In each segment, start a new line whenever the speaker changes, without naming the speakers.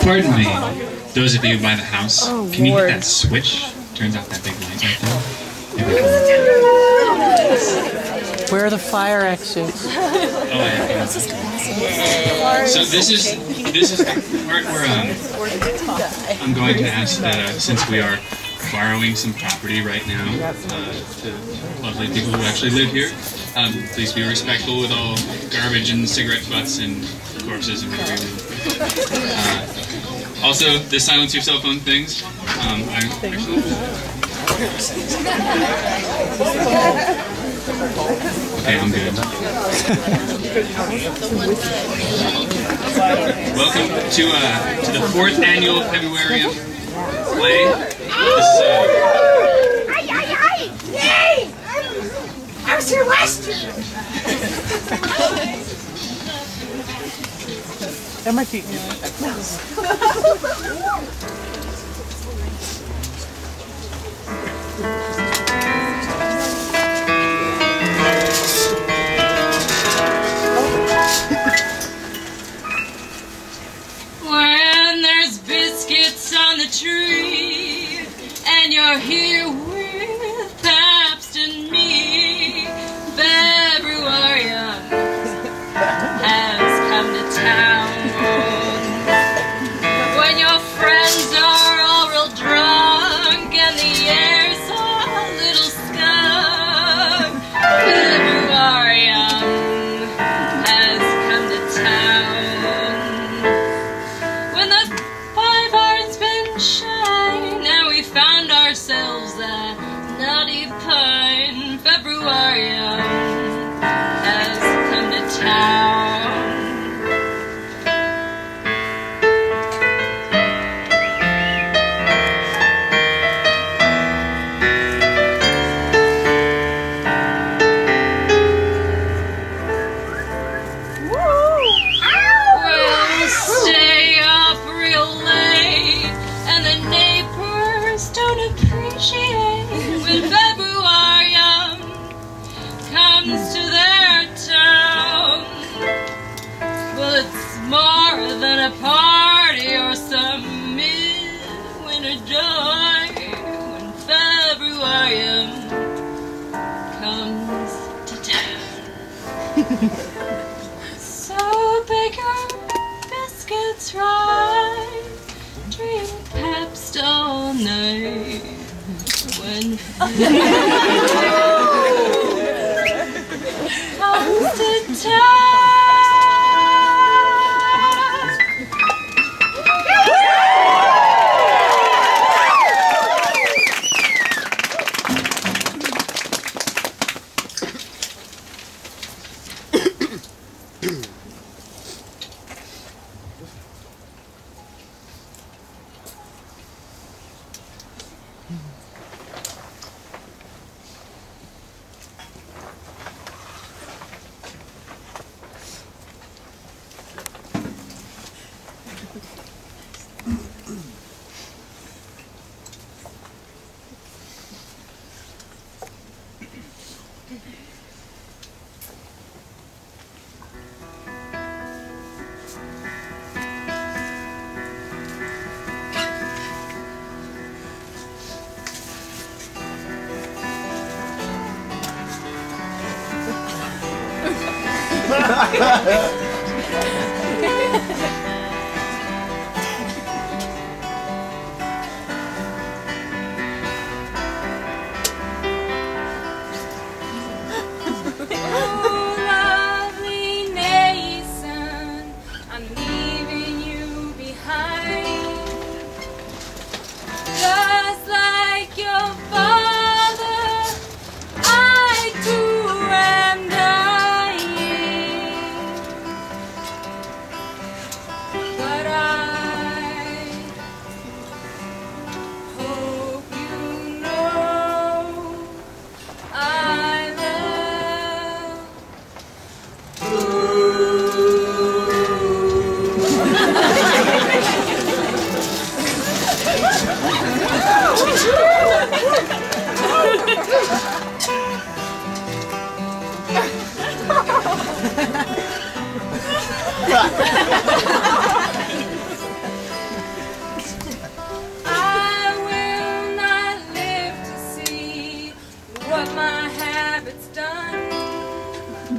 Pardon me, those of you by the house, can you hit that switch? Turns off that big light right there. There we go.
Where are the fire exits?
Oh, yeah. So this is the part where I'm going to ask that since we are borrowing some property right now to lovely people who actually live here, please be respectful with all garbage and cigarette butts and corpses and whatever. Also, the silence your cell phone things. Okay, I'm good. Welcome to the 4th annual Februarium play.
Yay! I was here last year.
That might be.
When there's biscuits on the tree, and you're here with Pabst and me, Februarium has come to town. When your friends are all real drunk and the air's a little scum, Februarium has come to town. When the 5 hours been shine and we found ourselves a nutty pine, Februarium has come to town. We'll stay up real late and the neighbors don't appreciate when Februarium comes to their town. Well, it's more than a party or some midwinter joy when Februarium comes to town. So bake your biscuits right, drink Pabst all night when comes to town.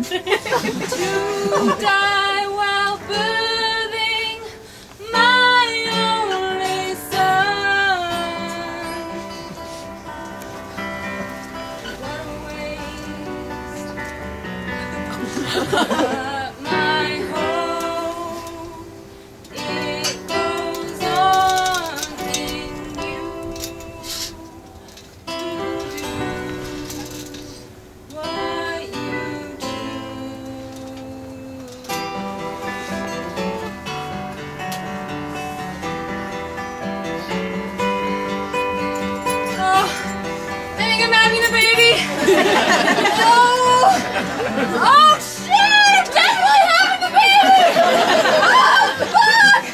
to die while birthing my only son. What a waste. My hope, it goes on in you. What you do. Oh, I think I'm having a baby. Oh shit! I'm definitely having a baby. Oh fuck!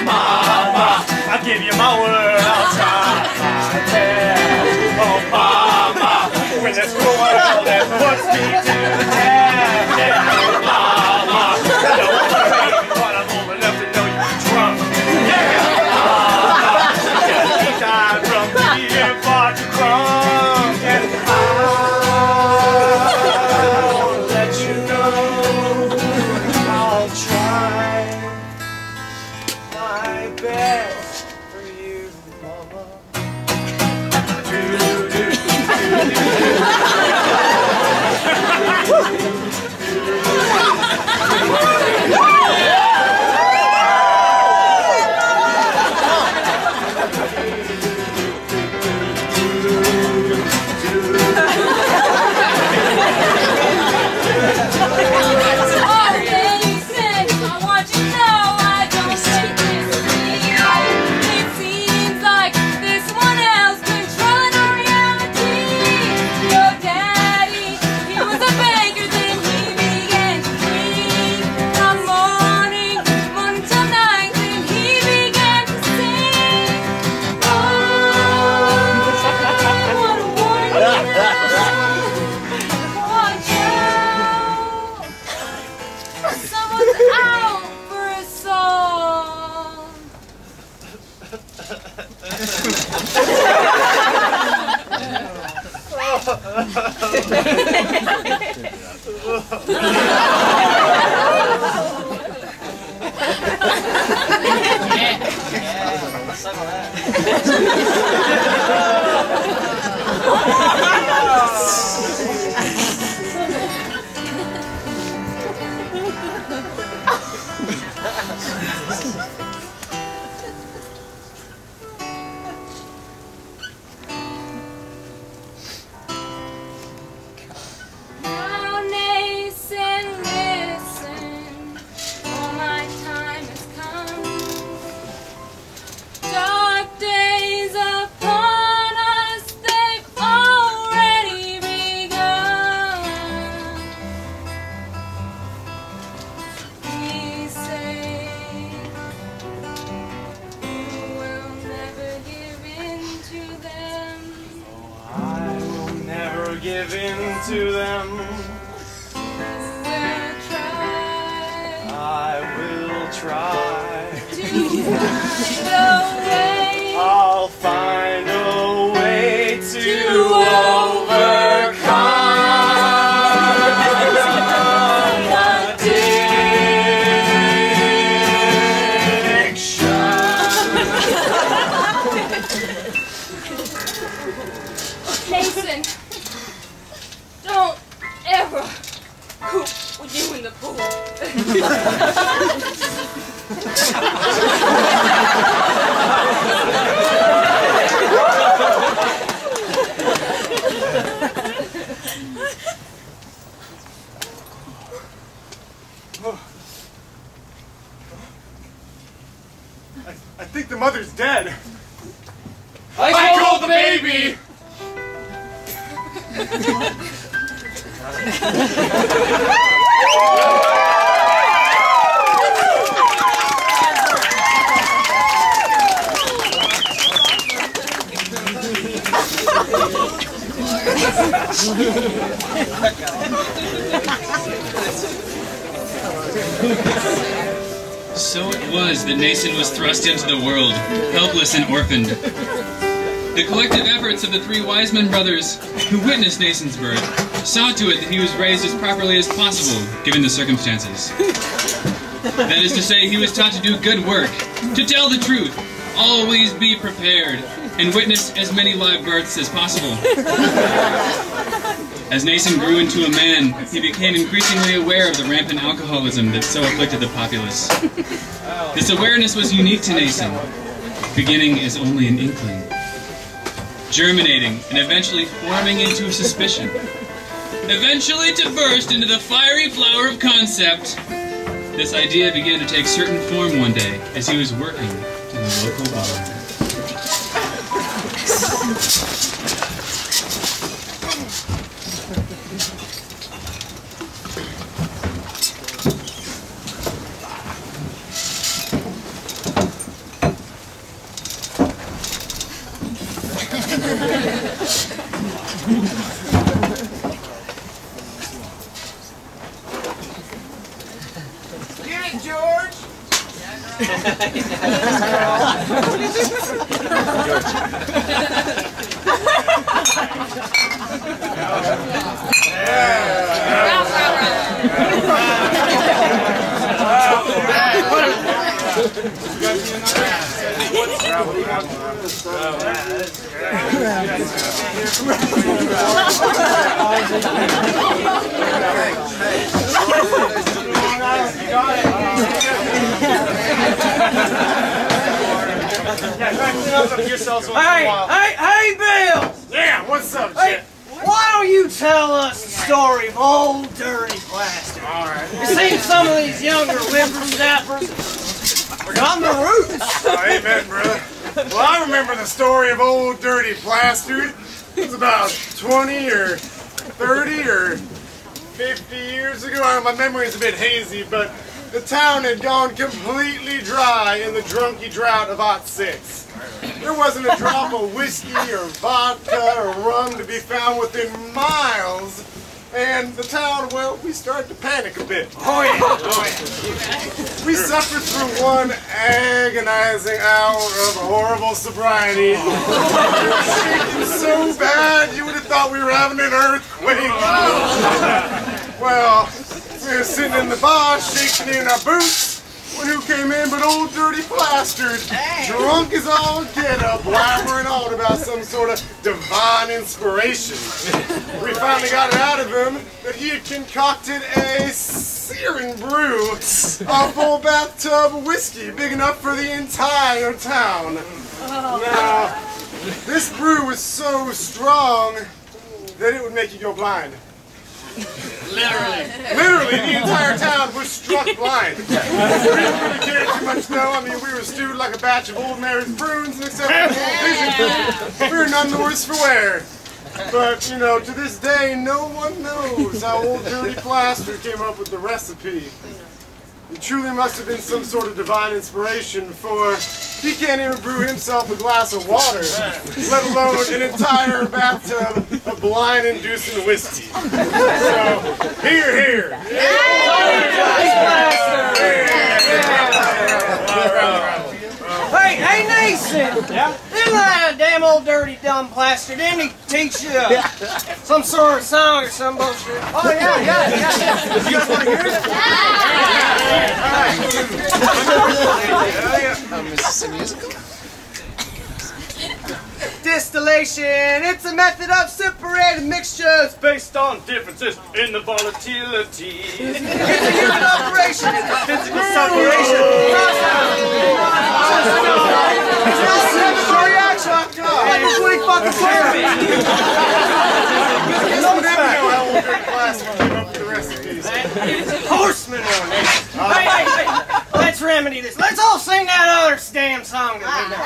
Mama, I give you my word, I'll try my best. Oh, Mama, when this world that puts me to the test. Yeah, Mama, don't worry, but I'm old enough to know you're drunk. Yeah, Mama, just keep time from being far too drunk. And I'll let you know I'll try my best for you, Mama.
Someone's out for a song. Now, Nathan, listen, all my time has come. Dark days upon us, they've already begun. We say you will never give in to them.
I will never give in to them.
We'll try
I will try.
to find a way.
I'll find a way to overcome addiction.
Mason, don't ever poop with you in the pool.
I think the mother's dead.
I killed the baby! So it was that Nason was thrust into the world, helpless and orphaned. The collective efforts of the three wise men brothers who witnessed Nason's birth saw to it that he was raised as properly as possible, given the circumstances. That is to say, he was taught to do good work, to tell the truth, always be prepared, and witness as many live births as possible. As Nason grew into a man, he became increasingly aware of the rampant alcoholism that so afflicted the populace. This awareness was unique to Nason, beginning as only an inkling, germinating and eventually forming into a suspicion, eventually to burst into the fiery flower of concept. This idea began to take certain form one day as he was working in the local bar.
Get it, George!
Hey, Bill!
Yeah, what's up,
Hey,
Chip?
why don't you tell us the story of old dirty Plaster?
Alright.
It seems some of these younger whippersnappers forgotten their roots.
Oh, amen, brother. Well, I remember the story of old dirty Plaster. It was about 20 or 30 or 50 years ago. I don't know, my memory's a bit hazy, but the town had gone completely dry in the drunky drought of '06. There wasn't a drop of whiskey or vodka or rum to be found within miles. And the town, well, we started to panic a bit.
Oh yeah.
We suffered through one agonizing hour of horrible sobriety. It was shaking so bad you would have thought we were having an earthquake. Well, we were sitting in the bar shaking in our boots when who came in but old dirty Plaster, drunk as all get up, blabbering on about some sort of divine inspiration. We finally got it out of him that he had concocted a searing brew, a full bathtub of whiskey big enough for the entire town. Now, this brew was so strong that it would make you go blind. Literally, the entire town was struck blind. We didn't really care too much though. I mean, we were stewed like a batch of old Mary's prunes, and except for vision, we were none the worse for wear. But, you know, to this day, no one knows how old dirty Plaster came up with the recipe. It truly must have been some sort of divine inspiration, for he can't even brew himself a glass of water, let alone an entire bathtub of blind-inducing whiskey. So, here.
Hey, Nason! Yeah? Didn't that damn old dirty dumb Plaster, didn't he teach you some sort of song or some bullshit? Oh yeah. You guys want to hear it?
Is this a musical?
Distillation, it's a method of separating mixtures based on differences in the volatility. It's a human operation, it's a physical separation. It's not a chemical reaction. It's what he fucking told me.
You don't ever know how old dirty Plaster came up with the recipes.
Horseman on it. Hey, let's remedy this. Let's all sing that other damn song that we know.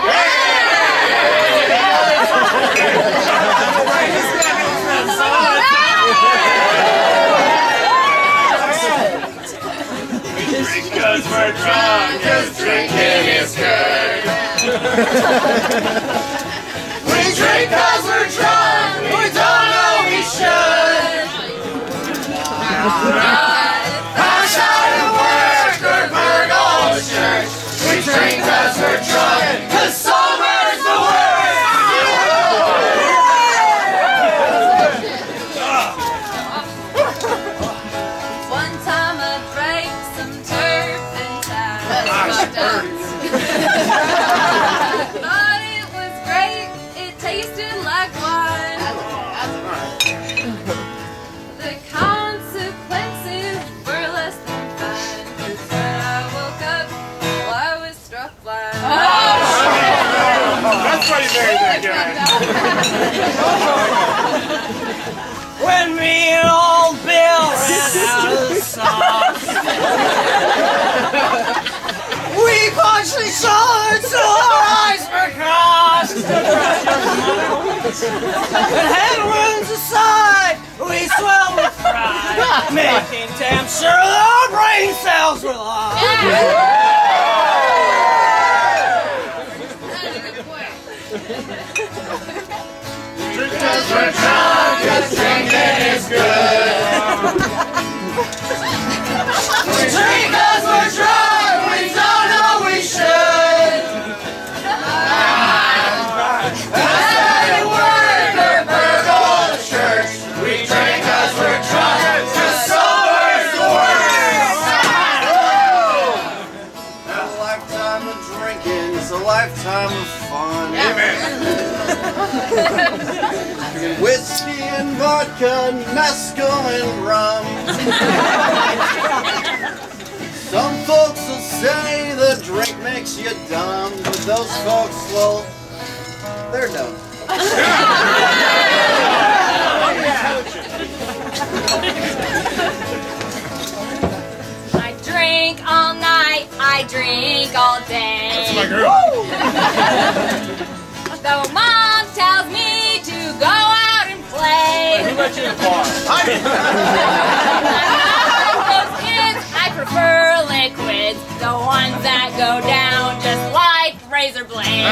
Because we're drunk, cause drinking is good. We drink cause we're drunk, we don't know we should. Pass out and work,
But it was great. It tasted like wine. The consequences were less than fine. 'Cause when I woke up, well, I was struck blind.
That's why you married that guy.
When me and old Bill ran out of sauce, we punched each other till our eyes were crossed. And headwinds aside, we swelled with pride, making damn sure that our brain cells were lost.
Because we're drunk, 'cause drinking is good. We drink 'cause we're drunk, we don't know we should. Outside of work or burgle the church, we drink 'cause we're drunk, 'cause sober's the worst.
A lifetime of drinking is a lifetime of fun.
Amen.
Whiskey and vodka, mezcal and rum. Some folks will say the drink makes you dumb, but those folks, well, they're dumb.
I drink all night, I drink all day.
That's my girl.
Though Mom tells me to go out and play.
Who let you in the bar?
I'm not those kids, I prefer liquids. The ones that go down just like razor blades.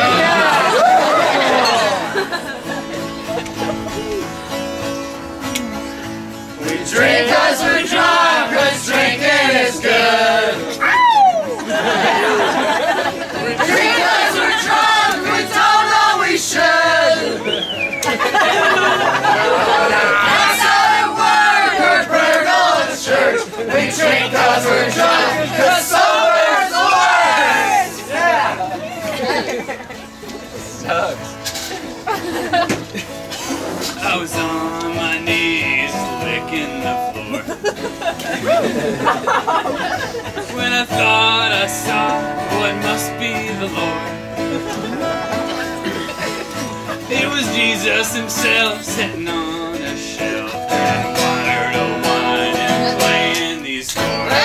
We drink 'cause we're drunk, 'cause drinking is good. We drink 'cause we're drunk, we don't know we should. Outside at work or burgle at church, we drink 'cause we're drunk, 'cause sober's the worst. Yeah.
I was on my knees licking the floor when I thought I saw what must be the Lord. It was Jesus himself sitting on a shelf, turning water to wine and playing these chords.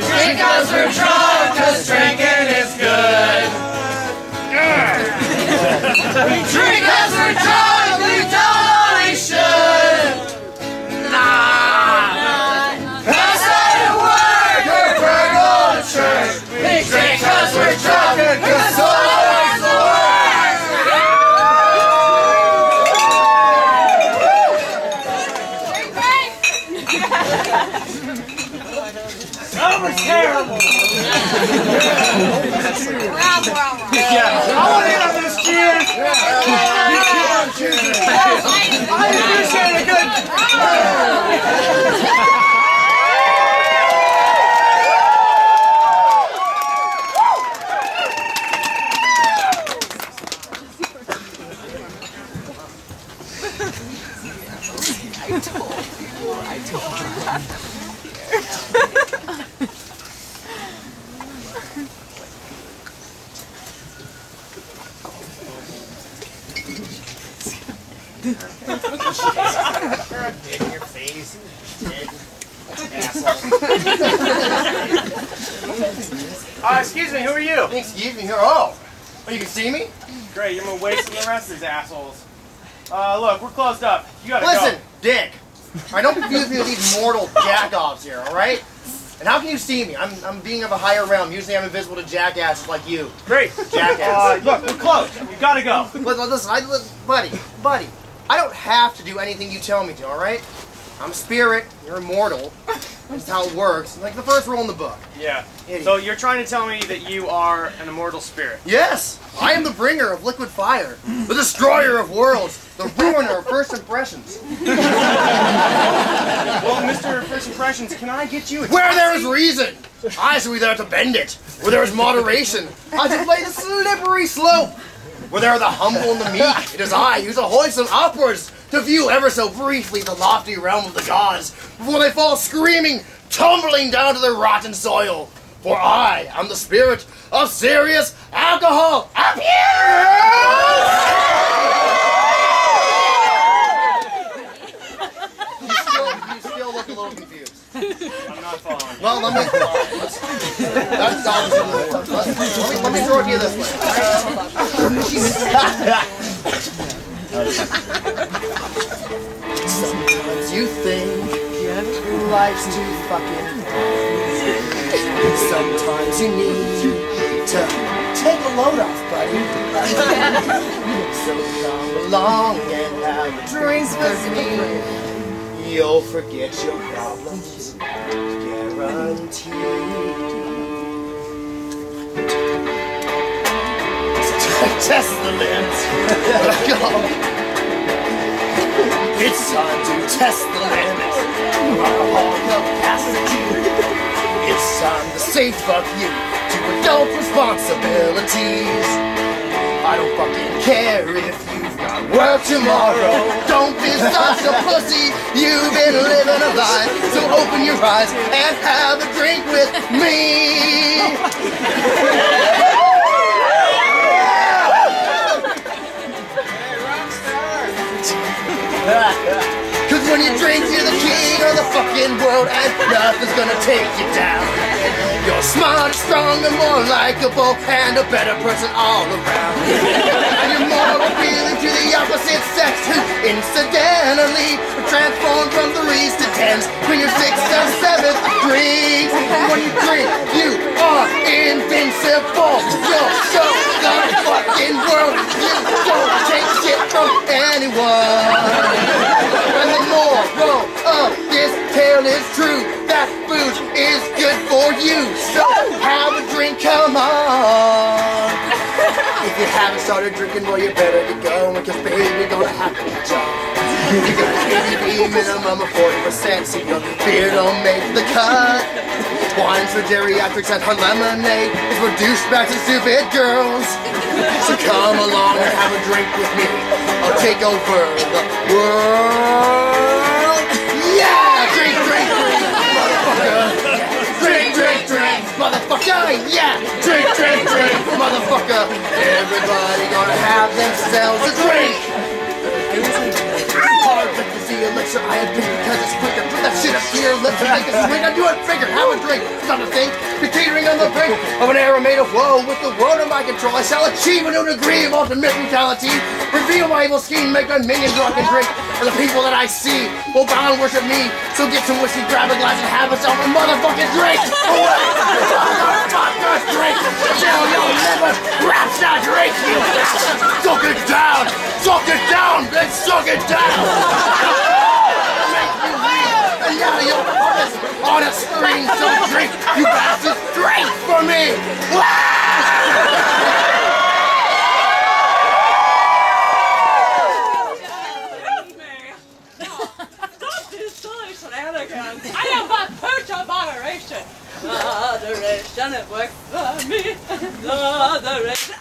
Drink 'cause we're drunk, 'cause drinking is good. We drink 'cause we're drunk, we don't know we should. Outside of work or burgle at church, we drink 'cause we're drunk, 'cause sober's the worst.
Sober's terrible.
Yeah, I want to in on this, cheers. I appreciate a good.
In your face.
Excuse me, who are you?
Excuse me here. Oh, you can see me?
Great, you're more wasting the rest of these assholes. Look, we're closed up. You gotta
Listen, Dick. I don't confuse me with these mortal jack-offs here, alright? And how can you see me? I'm being of a higher realm. Usually I'm invisible to jackasses like you.
go. Great.
Jackass.
Look, we're closed. You gotta go.
Listen, buddy, I don't have to do anything you tell me to, alright? I'm a spirit, you're immortal. That's how it works. Like the first rule in the book.
Yeah.
Idiot.
So you're trying to tell me that you are an immortal spirit.
Yes! I am the bringer of liquid fire, the destroyer of worlds, the ruiner of first impressions.
Well,
expressions, can I get you a
Where there is reason, I shall be there to bend it. Where there is moderation, I shall play the slippery slope. Where there are the humble and the meek, it is I who shall hoist them upwards to view ever so briefly the lofty realm of the gods before they fall screaming, tumbling down to their rotten soil. For I am the spirit of serious alcohol abuse! You still look a little confused.
I'm not following.
Well, let me throw it to you this way. Sometimes you think life's too fucking hard. Sometimes you need to take a load off, buddy. So come along and have a drink with me. You'll forget your problems, guaranteed. Test the limits. It's time to test the limits of alcohol capacity. It's time to say fuck you to adult responsibilities. I don't fucking care if you've got work tomorrow. Don't be such a pussy. You've been living a lie. So open your eyes and have a drink with me. Cause when you drink, you're the king of the fucking world, and nothing's gonna take you down. You're smart, strong, and more likable, and a better person all around. And you're more appealing to the opposite sex, who incidentally transform from 3s to 10s when you're 6th or 7th drinks. When you drink, you are invincible. You're so the fucking world. You don't take shit from anyone. And the moral of this tale is true, that booze is good for you. So have a drink, come on. If you haven't started drinking, well, you better get going, because baby, you're gonna have to catch up. You got an ABV minimum of 40%, so your beer don't make the cut. Wines for geriatrics and her lemonade is for douchebags and stupid girls. So come along and have a drink with me. I'll take over the world. Yeah! Drink, drink, drink, motherfucker. Drink, drink, drink, motherfucker. Yeah! Drink, drink, drink, motherfucker. Everybody gonna have themselves a drink. Hard like to see a lecture I have been because it's quicker. Put that shit up here, let's make a swing. I do it bigger, have a drink. It's not a thing. You're teetering on the brink of an era made of woe. With the world in my control, I shall achieve a new degree of ultimate brutality. Reveal my evil scheme, make my minions rock and drink. And the people that I see will bow and worship me. So get some whiskey, grab a glass, and have yourself a motherfucking drink. Away! Motherfuckers drink! Tell your liver, raps not drink you! Suck it down! Suck it down, bitch! Suck it down! Make you weak and out of your purpose on a screen. So drink, you bastards, drink for me!
I am but put of moderation. Moderation, it works for me. Moderation.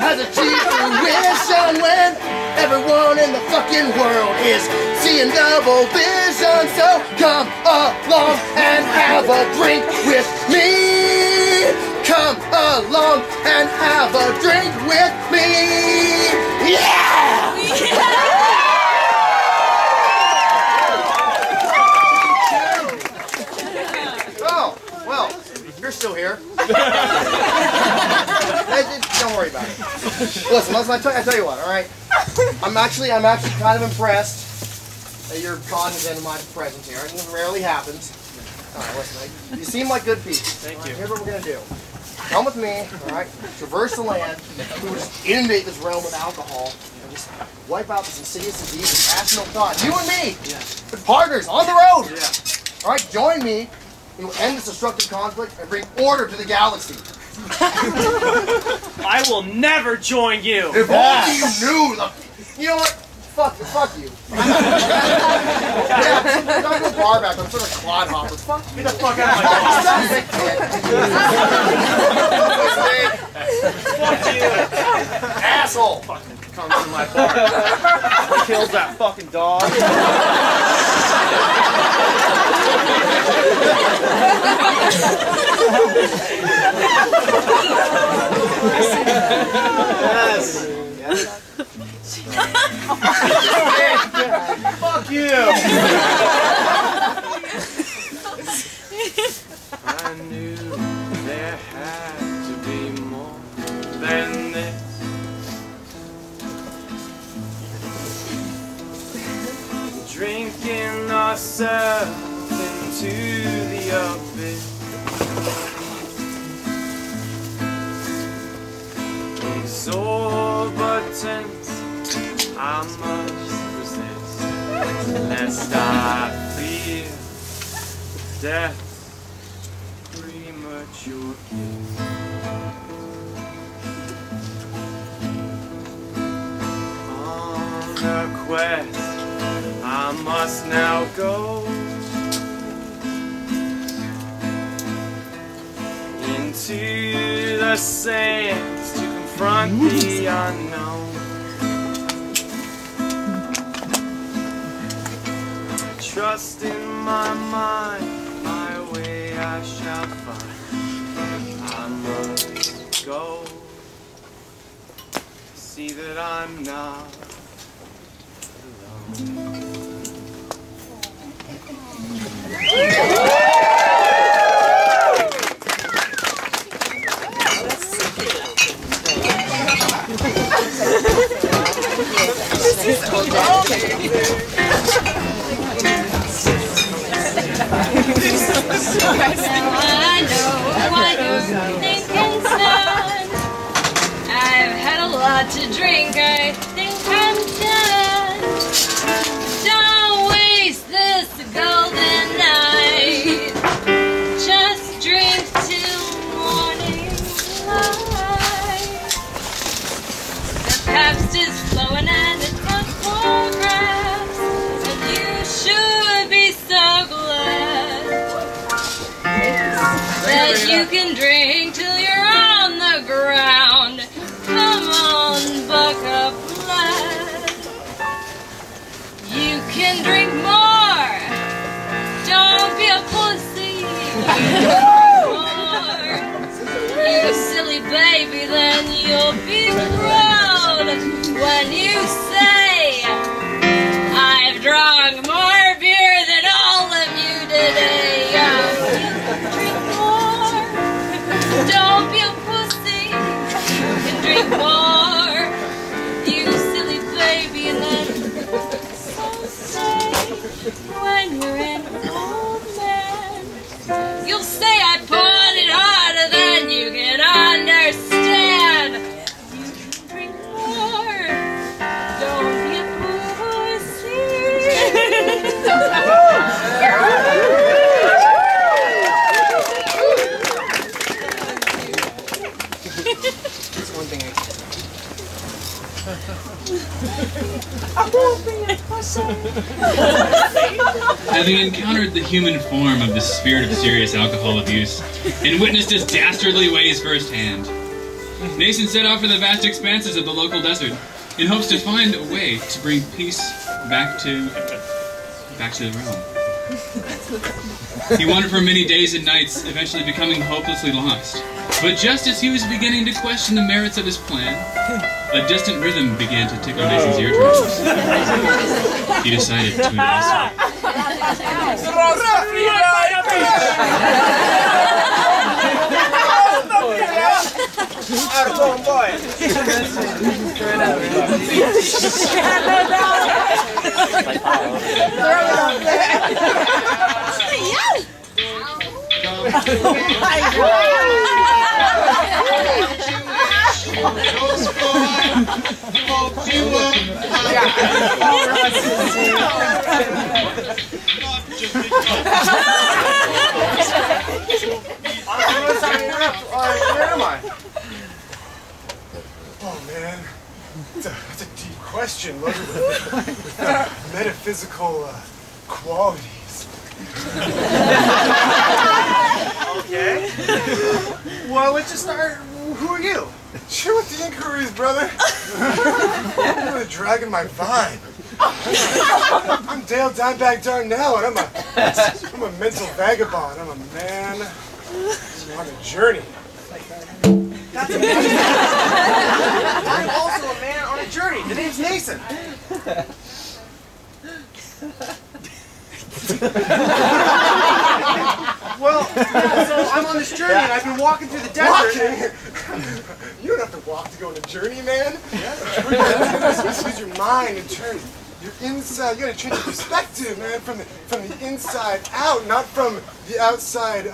Has achieved fruition when everyone in the fucking world is seeing double vision. So come along and have a drink with me. Come along and have a drink with me. Yeah! Oh, well, you're still here. Don't worry about it. Listen, I tell you what, all right? I'm actually kind of impressed that you're cognizant of my presence here. It rarely happens. Alright, listen, you seem like good people.
Thank you.
Here's what we're gonna do. Come with me, alright? Traverse the land. We will just inundate this realm with alcohol and just wipe out this insidious disease with rational thought. You and me!
Yeah.
With partners on the road!
Yeah.
Alright, join me. We will end this destructive conflict and bring order to the galaxy.
I will never join you.
If only you knew the... You know what? Fuck you. Yeah, I'm going to a bar back. I'm sort of clodhopper. Fuck you.
Get the fuck out of my bar. Fuck you.
Asshole.
Fucking comes to my bar. Kills that fucking dog. Yes. Fuck you! I knew there had to be more than this. Drinking ourselves into the abyss. Exorbitant, I must resist, lest I fear death's premature kiss. On a quest, I must now go into the sands to confront the unknown. Trust in my mind, my way I shall find. I must go, see that I'm not alone.
I know, thinking son. I've had a lot to drink, I think I'm done. Don't waste this golden night. Just drink till morning light. The pabst is flowing and it's up for grabs, and you should be so glad that you can drink till you're on the ground. Come on, buck up, lad. You can drink more. Don't be a pussy. More. You silly baby, then you'll be proud when you say, I've drunk more beer than all of you today. Drink more. Don't be a pussy. You can drink more. You silly baby, and then so say when you're an old man, you'll say I put it harder than you can understand. You can drink more. Don't be a pussy.
That's one thing
Having encountered the human form of the spirit of serious alcohol abuse and witnessed its dastardly ways firsthand, Nathan set out for the vast expanses of the local desert in hopes to find a way to bring peace back to the realm. He wandered for many days and nights, eventually becoming hopelessly lost. But just as he was beginning to question the merits of his plan, a distant rhythm began to tickle Nathan's eardrums. He decided to investigate.
Wrong boy. Where am I?
Oh man, that's a deep question, loaded with metaphysical qualities.
Okay. Well, let's just start. Who are you?
Chill with the inquiries, brother. I'm really dragging my vibe. I'm Dale Dimebag Darnell, and I'm a mental vagabond. I'm a man on a journey.
That's amazing. I'm also a man on a journey. The name's Nason. Well, so I'm on this journey and I've been walking through the desert.
You don't have to walk to go on a journey, man. Yeah. Use your mind and turn your inside. You gotta change your perspective, man, from the inside out, not from the outside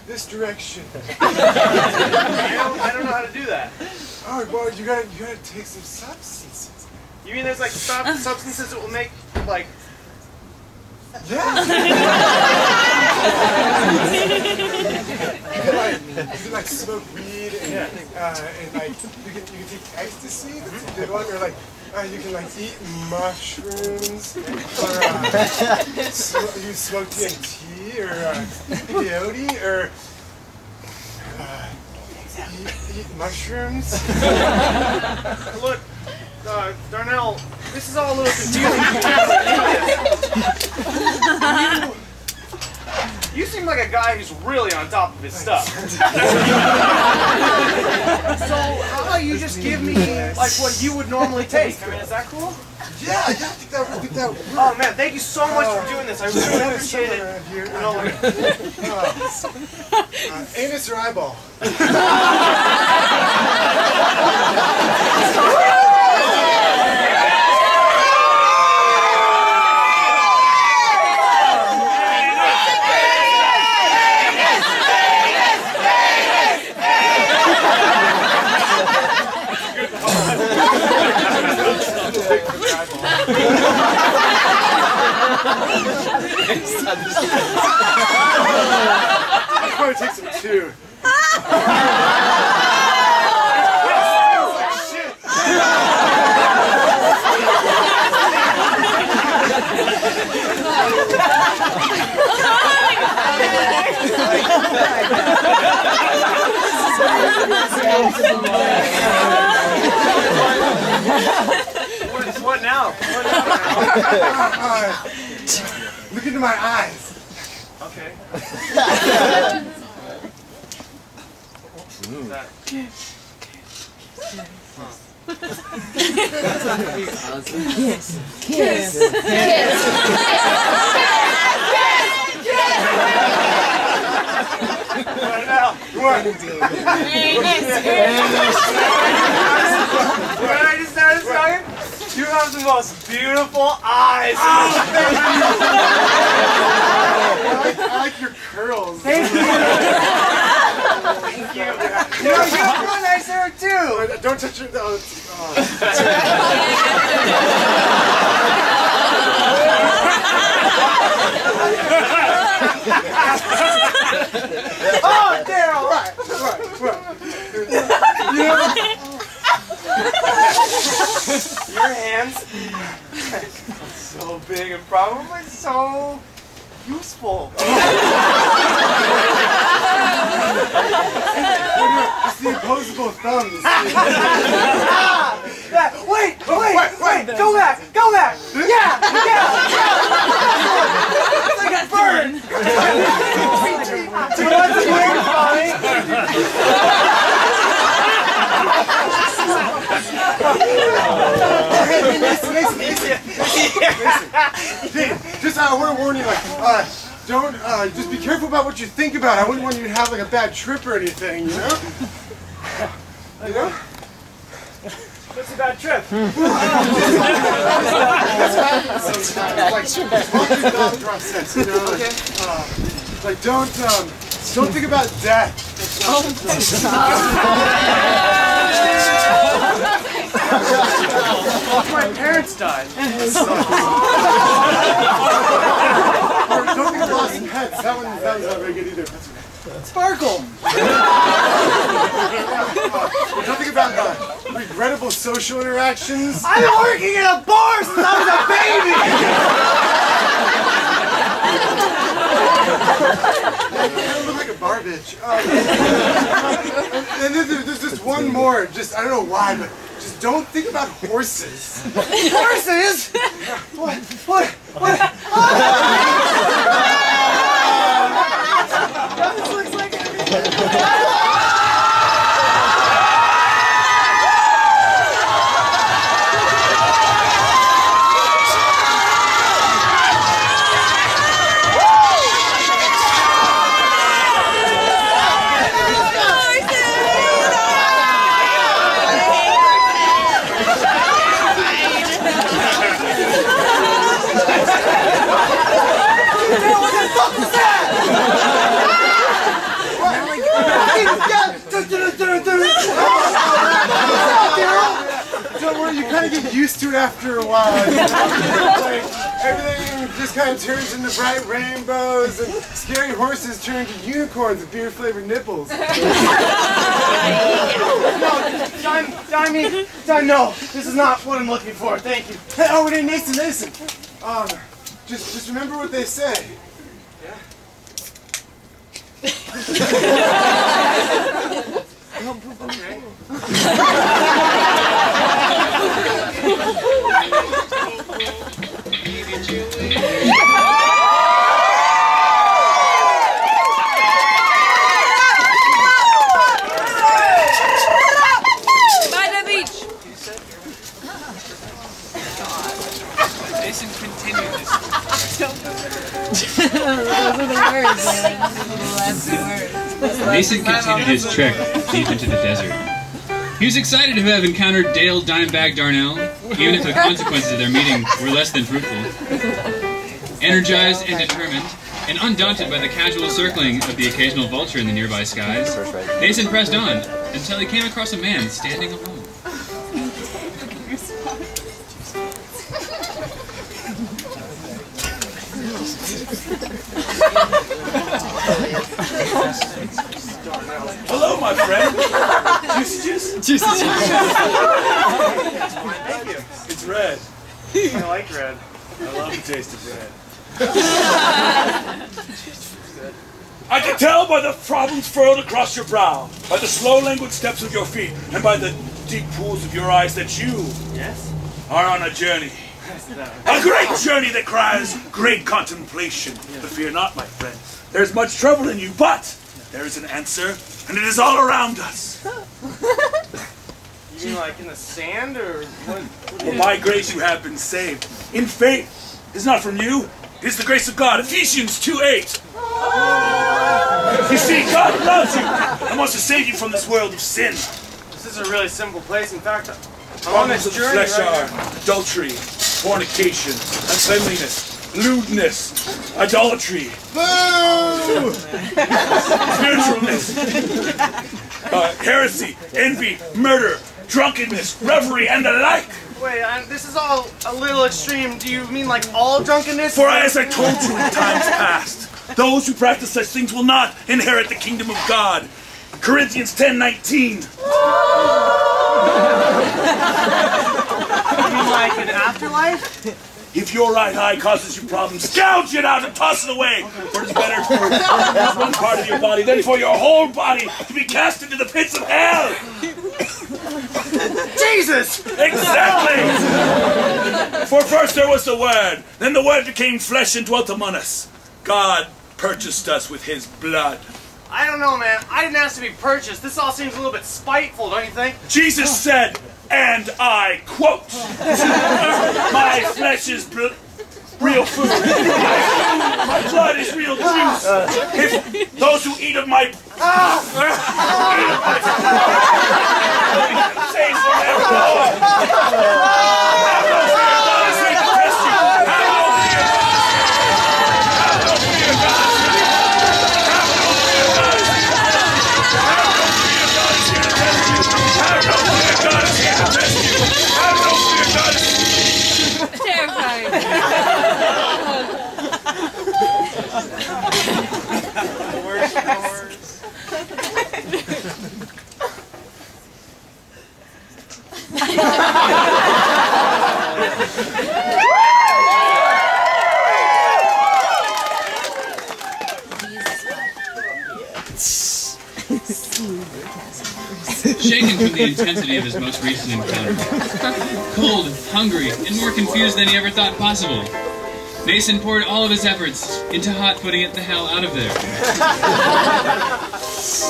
this direction.
I don't know how to do that.
Oh, well, you gotta take some substances.
You mean there's like substances that will make like.
Yeah. you can like smoke weed and like you can take ecstasy. That's a good one. Or like you can like eat mushrooms. Or you smoke TNT or peyote or eat mushrooms.
Look, Darnell, this is all a little confusing. You seem like a guy who's really on top of his stuff. So, how about you just give me like what you would normally take? I mean, is that cool?
Yeah, I think that would.
Oh man, thank you so much for doing this. I really appreciate it.
Around here.
You know, like,
anus or eyeball? I'll probably take some too.
What now?
Look into my eyes.
Okay. What I just started talking? You have the most beautiful eyes.
I like your curls.
Thank you. Thank you. You have real nice hair too.
Don't touch your.
Oh, Daryl.
Right.
Your hands so big and probably so useful.
It's the opposable thumbs.
Wait, go back. Yeah. It's like a bird. Do you want the bird
Listen, just I want to warn you, like, don't, just be careful about what you think about. I wouldn't want you to have like a bad trip or anything, you know?
You know? What's a bad trip?
Like don't think about death.
My parents died.
Don't think of lost pets. That was not very good either.
Sparkle!
Don't think about regrettable social interactions.
I've been working in a bar since I was a baby!
You look like a bar bitch. And there's just one more. Just, I don't know why, but just don't think about horses.
Horses? What? This looks like
Don't worry, you kind of get used to it after a while. Like, everything just kind of turns into bright rainbows, and scary horses turn into unicorns with beer-flavored nipples.
no, no, this is not what I'm looking for. Thank you.
Hey, oh, listen. Just remember what they say.
By the beach.
Jason continued this. Mason continued his trek deep into the desert. He was excited to have encountered Dale Dimebag Darnell, even if the consequences of their meeting were less than fruitful. Energized and determined, and undaunted by the casual circling of the occasional vulture in the nearby skies, Mason pressed on until he came across a man standing alone.
Hello, my friend. Juicy juice?
Thank you.
It's red.
I like red.
I love the taste of red. I can tell by the problems furrowed across your brow, by the slow languid steps of your feet, and by the deep pools of your eyes that you are on a journey. A great journey that cries great contemplation. But fear not, my friend. There's much trouble in you, but there is an answer, and it is all around us.
You mean like in the sand, or what?
For by grace you have been saved. In faith. It's not from you. It is the grace of God. Ephesians 2:8. You see, God loves you and wants to save you from this world of sin.
This is a really simple place. In fact, I'm on this
Problems of the
journey
flesh
right
are adultery, fornication, uncleanliness, lewdness, idolatry, spiritualness, heresy, envy, murder, drunkenness, revelry, and the like.
Wait, this is all a little extreme. Do you mean like all drunkenness?
For as I told you in times past, those who practice such things will not inherit the kingdom of God. Corinthians 10:19.
You mean like an afterlife?
If your right eye causes you problems, gouge it out and toss it away. For it is better for one part of your body than for your whole body to be cast into the pits of hell.
Jesus!
Exactly! For first there was the Word, then the Word became flesh and dwelt among us. God purchased us with His blood.
I don't know, man. I didn't ask to be purchased. This all seems a little bit spiteful, don't you think?
Jesus said, and I quote, my flesh is real food. My blood is real juice. If those who eat of my Say so never more. Have no fear, God is here to test you. Have no fear, God is here. Have no fear, God is here. Have no fear, God is here to test you. Have no fear, God is here to test you. Have no fear, God is here.
Terrifying.
Shaken from the intensity of his most recent encounter, cold, hungry, and more confused than he ever thought possible, Mason poured all of his efforts into putting it the hell out of there.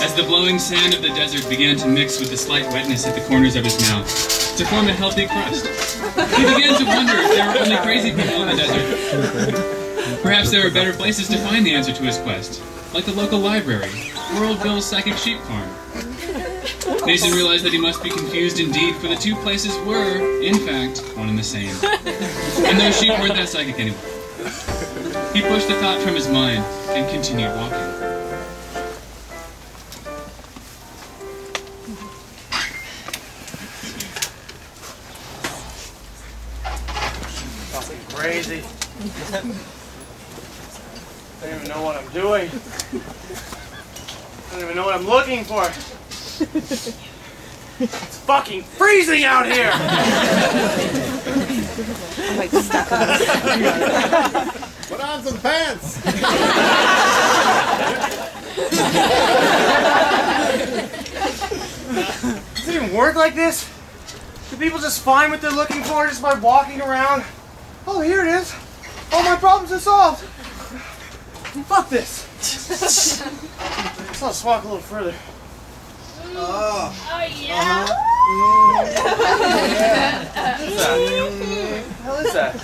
As the blowing sand of the desert began to mix with the slight wetness at the corners of his mouth to form a healthy crust, he began to wonder if there were only crazy people in the desert. Perhaps there were better places to find the answer to his quest, like the local library, or Old Bill's psychic sheep farm. Mason realized that he must be confused indeed, for the two places were, in fact, one and the same. And those sheep weren't that psychic anyway. He pushed the thought from his mind and continued walking.
Fucking crazy. I don't even know what I'm doing. I don't even know what I'm looking for. It's fucking freezing out here!
I'm like stuck on this.
Put on some pants!
Does it even work like this? Do people just find what they're looking for just by walking around? Oh, here it is! All my problems are solved! Fuck this! Let's walk a little further.
Oh yeah?
What the hell is that? I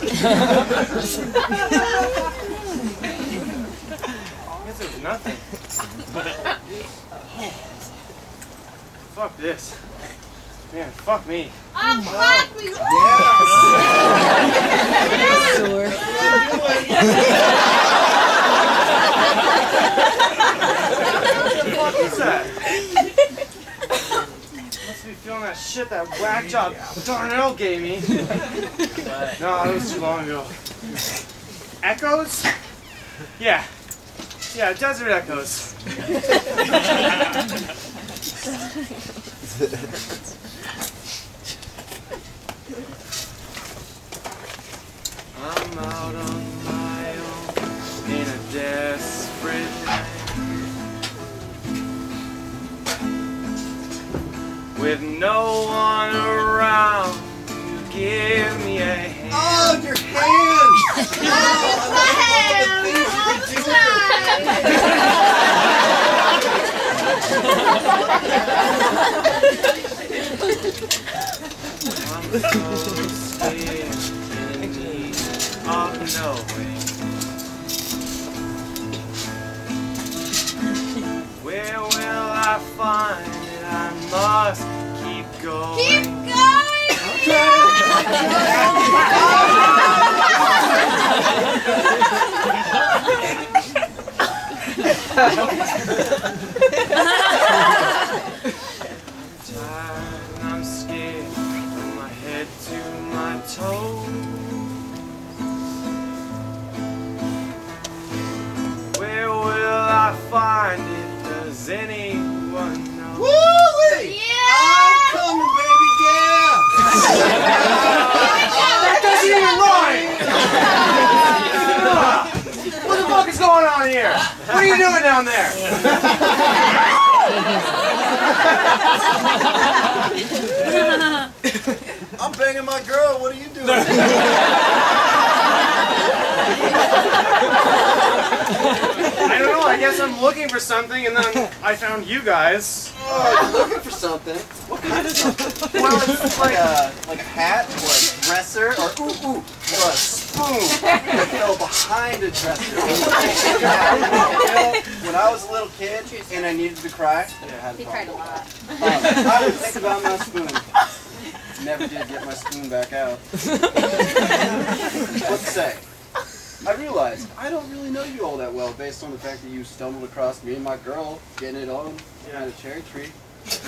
guess there's nothing. Fuck this. Man, fuck me.
Oh, fuck me!
What the fuck is that? Must be feeling that shit that whack job Darnell gave me. No, that was too long ago. Echoes? Yeah. Yeah, desert echoes. I'm out on my own in a desperate night, with no one around to give me a hand.
Oh, your hands! Oh,
I'm so scared in need of knowing where will I find it? I must keep going.
Keep going!
I'm scared from my head to my toes. Where will I find it? Does anyone know?
Woo-wee!
Yeah!
I'm coming, baby, yeah!
That doesn't even rhyme! What the fuck is going on here? What are you doing down there?
I'm banging my girl, what are you doing?
I don't know, I guess I'm looking for something and then I found you guys.
Oh, you're looking for something? What kind of something?
Well, it's like
like a hat, or a dresser, or or a
boom, I fell behind a dresser. When I was a little kid and I needed to cry,
He cried a lot.
I would think about my spoon. Never did get my spoon back out. What to say? I realized I don't really know you all that well based on the fact that you stumbled across me and my girl getting it on behind a cherry tree. So, I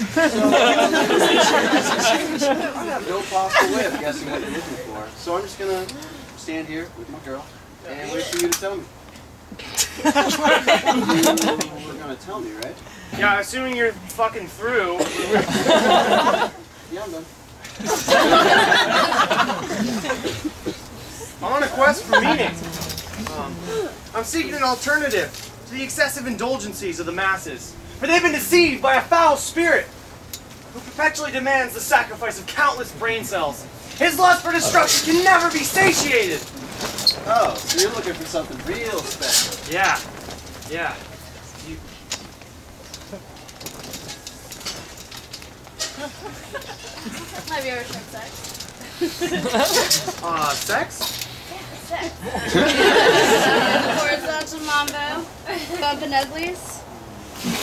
have no possible way of guessing what you're looking for. So I'm just gonna stand here with my girl and wait for you to tell me. You're gonna tell me, right?
Yeah, assuming you're fucking through.
Yeah, I'm done.
I'm on a quest for meaning. I'm seeking an alternative to the excessive indulgencies of the masses. For they've been deceived by a foul spirit who perpetually demands the sacrifice of countless brain cells. His lust for destruction can never be satiated.
Oh, so you're looking for something real special.
Yeah. Yeah. You...
Have you ever tried sex?
Sex?
Sex. Horizontal mambo. Bumping uglies.
Well,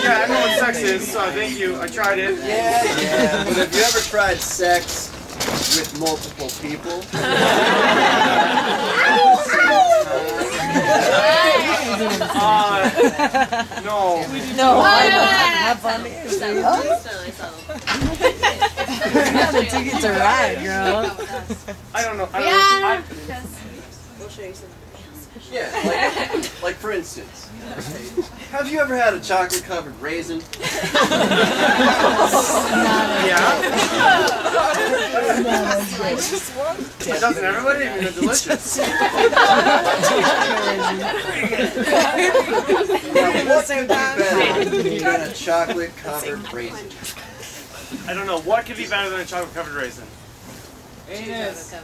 yeah, I know what sex is, so thank you. I tried it.
Yeah. But have you ever tried sex with multiple people?
No.
No.
Have
fun.
The
tickets are ride, girl.
I don't know.
We'll show you some.
Yeah, like for instance, have you ever had a chocolate-covered raisin?
Yeah. Doesn't everybody? I mean, they're delicious.
What could be better than a chocolate-covered raisin?
I don't know. What could be better than a chocolate-covered raisin? Anus.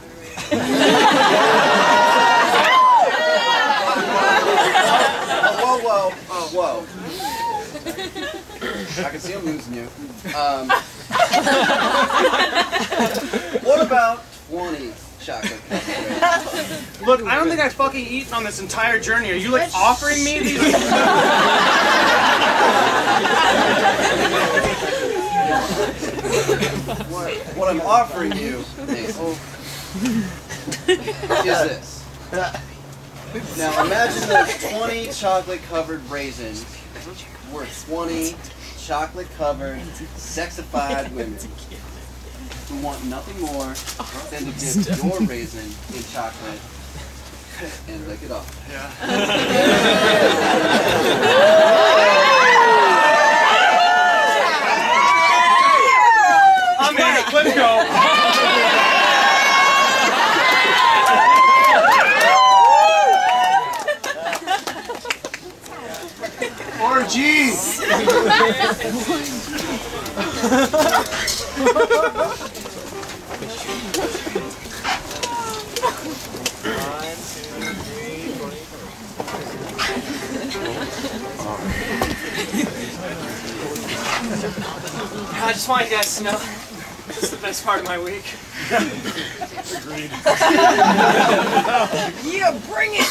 Whoa. I can see I'm losing you. What about 20 chocolate covered?
Look, I don't think I've fucking eaten on this entire journey. Are you like offering me these?
What I'm offering you, Nathan, is this. Now imagine those 20 chocolate-covered raisins were 20 chocolate-covered, sexified women who want nothing more than to dip your raisin in chocolate and lick it off.
Yeah. I'm in it. Let's go.
Orgies!
I just want you guys to know this is the best part of my week.
Agreed.
Yeah, bring it!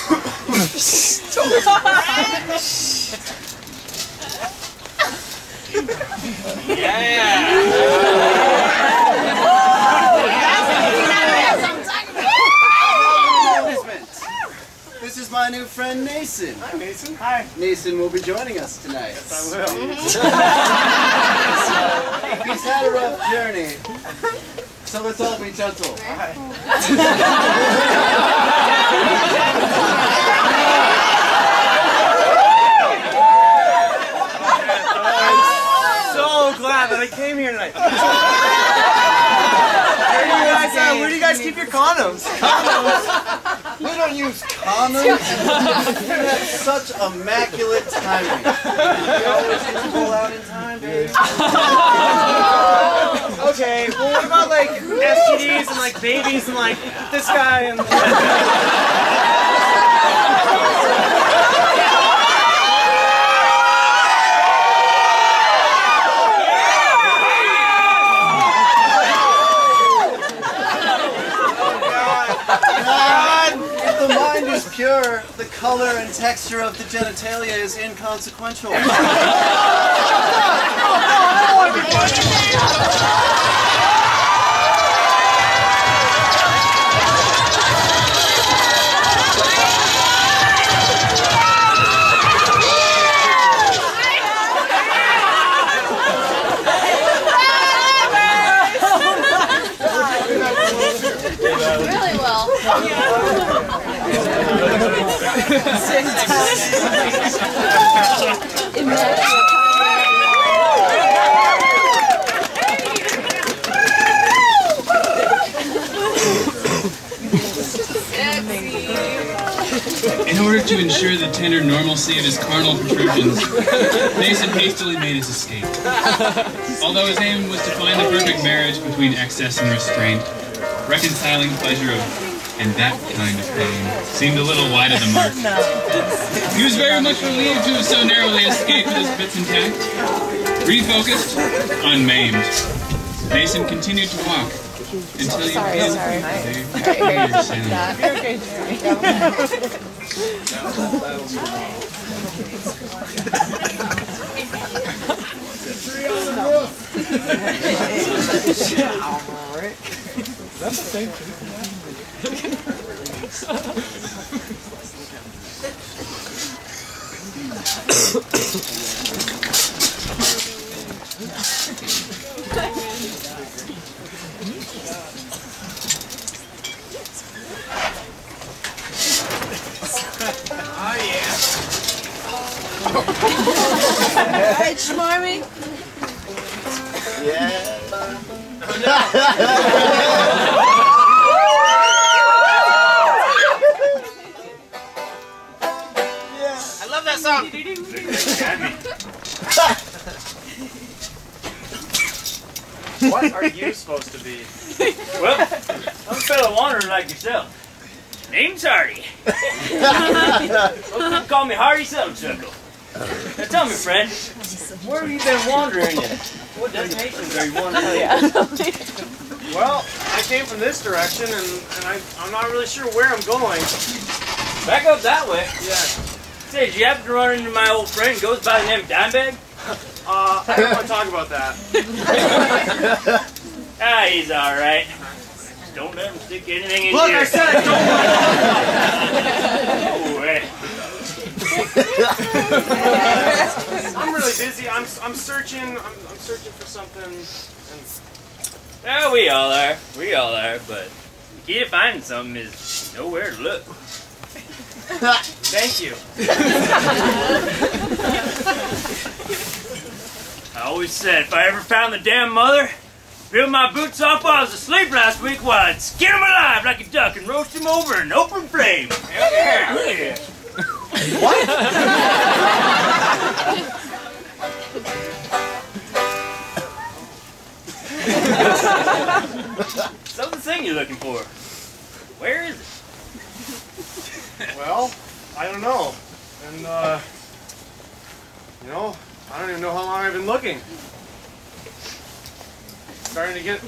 This is my new friend Nason.
Hi, Mason. Hi.
Nason will be joining us tonight.
Yes, I will.
He's had a rough journey, so let's all be gentle.
So glad that I came here tonight. Where do you guys keep your condoms?
We don't use condoms. You have such immaculate timing. You always get to pull out in time, baby.
Okay, well what about like STDs and like babies and like this guy and...
pure, the color and texture of the genitalia is inconsequential.
Really well.
In order to ensure the tender normalcy of his carnal protrusions, Mason hastily made his escape. Although his aim was to find the perfect marriage between excess and restraint, reconciling pleasure and that kind of pain seemed a little wide of the mark. He was very much relieved to have so narrowly escaped with his bits intact. Refocused, unmaimed, Mason continued to walk until he appeared a clear sound.
That's the same thing.
Oh yeah.
Right, Schmarmy?
Yeah.
I love that song.
What are you supposed to be?
Well, I'm a fellow wanderer like yourself. Name's Hardy. Most people call me Hardy Suckle. Now tell me, friend, where have you been wandering in? What destinations are you wandering in?
Well, I came from this direction, and I'm not really sure where I'm going.
Back up that way.
Yeah.
Say, did you happen to run into my old friend who goes by the name of Dimebag?
I don't want to talk about that.
Ah, he's alright. Just don't let him stick anything in
Look,
here.
I said I don't want to. I'm really busy. I'm searching. I'm searching for something.
Yeah, we all are. We all are, but the key to finding something is nowhere to look.
Thank you.
I always said if I ever found the damn mother, peeled my boots off while I was asleep last week, while I'd skin him alive like a duck and roast him over an open flame. Yeah. So the thing you're looking for, where is it?
Well, I don't know. And, you know, I don't even know how long I've been looking. Starting to get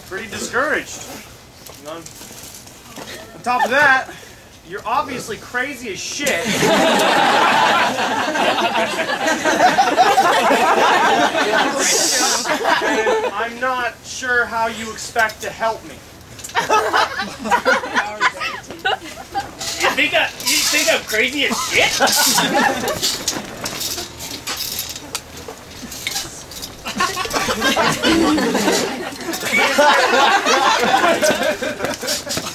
pretty discouraged. And on top of that, you're obviously crazy as shit. And I'm not sure how you expect to help me.
You think I'm crazy as shit?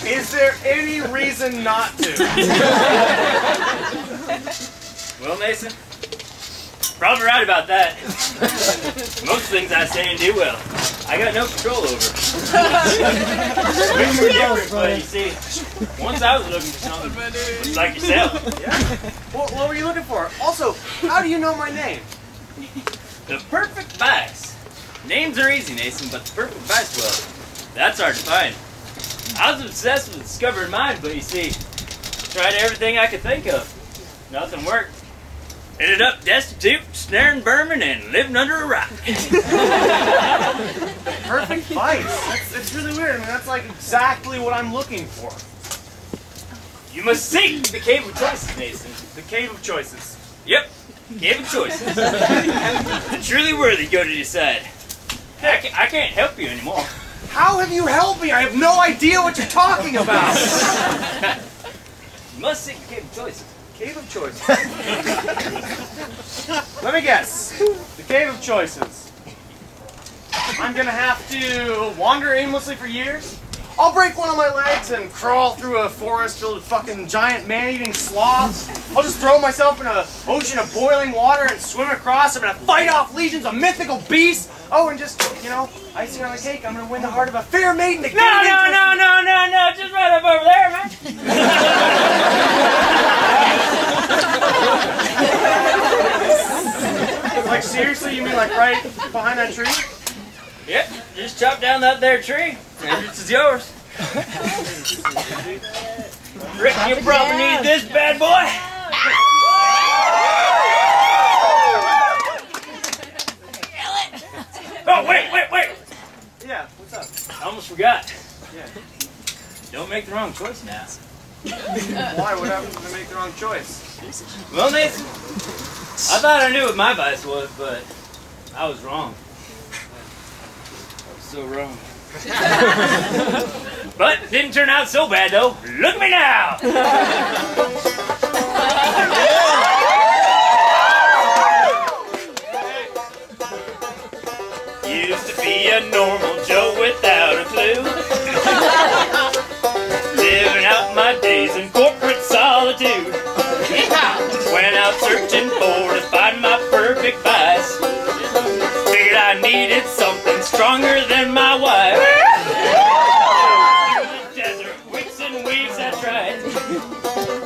Is there any reason not to?
Well, Mason, probably right about that. Most things I say and do well, I got no control over. We're different, but you see, once I was looking for something just like yourself.
Yeah. Well, what were you looking for? Also, how do you know my name?
The perfect vice. Names are easy, Mason, but the perfect vice, well, that's hard to find. I was obsessed with discovering mine, but you see, tried everything I could think of. Nothing worked. Ended up destitute, snaring vermin, and living under a rock.
Perfect vice. It's really weird. I mean, that's like exactly what I'm looking for.
You must seek the Cave of Choices, Mason.
The Cave of Choices.
Yep, Cave of Choices. The truly worthy go to decide. I can't help you anymore.
How have you helped me? I have no idea what you're talking about.
You must seek the Cave of Choices.
Cave of Choices. Let me guess. The Cave of Choices. I'm gonna have to wander aimlessly for years. I'll break one of my legs and crawl through a forest filled with fucking giant man-eating sloths. I'll just throw myself in an ocean of boiling water and swim across. I'm gonna fight off legions of mythical beasts. Oh, and just, you know, icing on the cake, I'm gonna win the heart of a fair maiden to
No, just right up over there, man.
Like, seriously, you mean like right behind that tree?
Yep, just chop down that there tree, and it's yours. Rick, you probably need this bad boy. Oh, wait.
Yeah, what's up?
I almost forgot.
Yeah.
Don't make the wrong choice now.
Why? What happened to make the wrong choice?
Well, Nathan, I thought I knew what my vice was, but I was wrong. I was so wrong. But it didn't turn out so bad, though. Look at me now! Used to be a normal Joe without a clue. Living out my days in corporate solitude. Went out searching to find my perfect vice. Figured I needed something stronger than my wife. Through the desert, weeks and weeks I tried.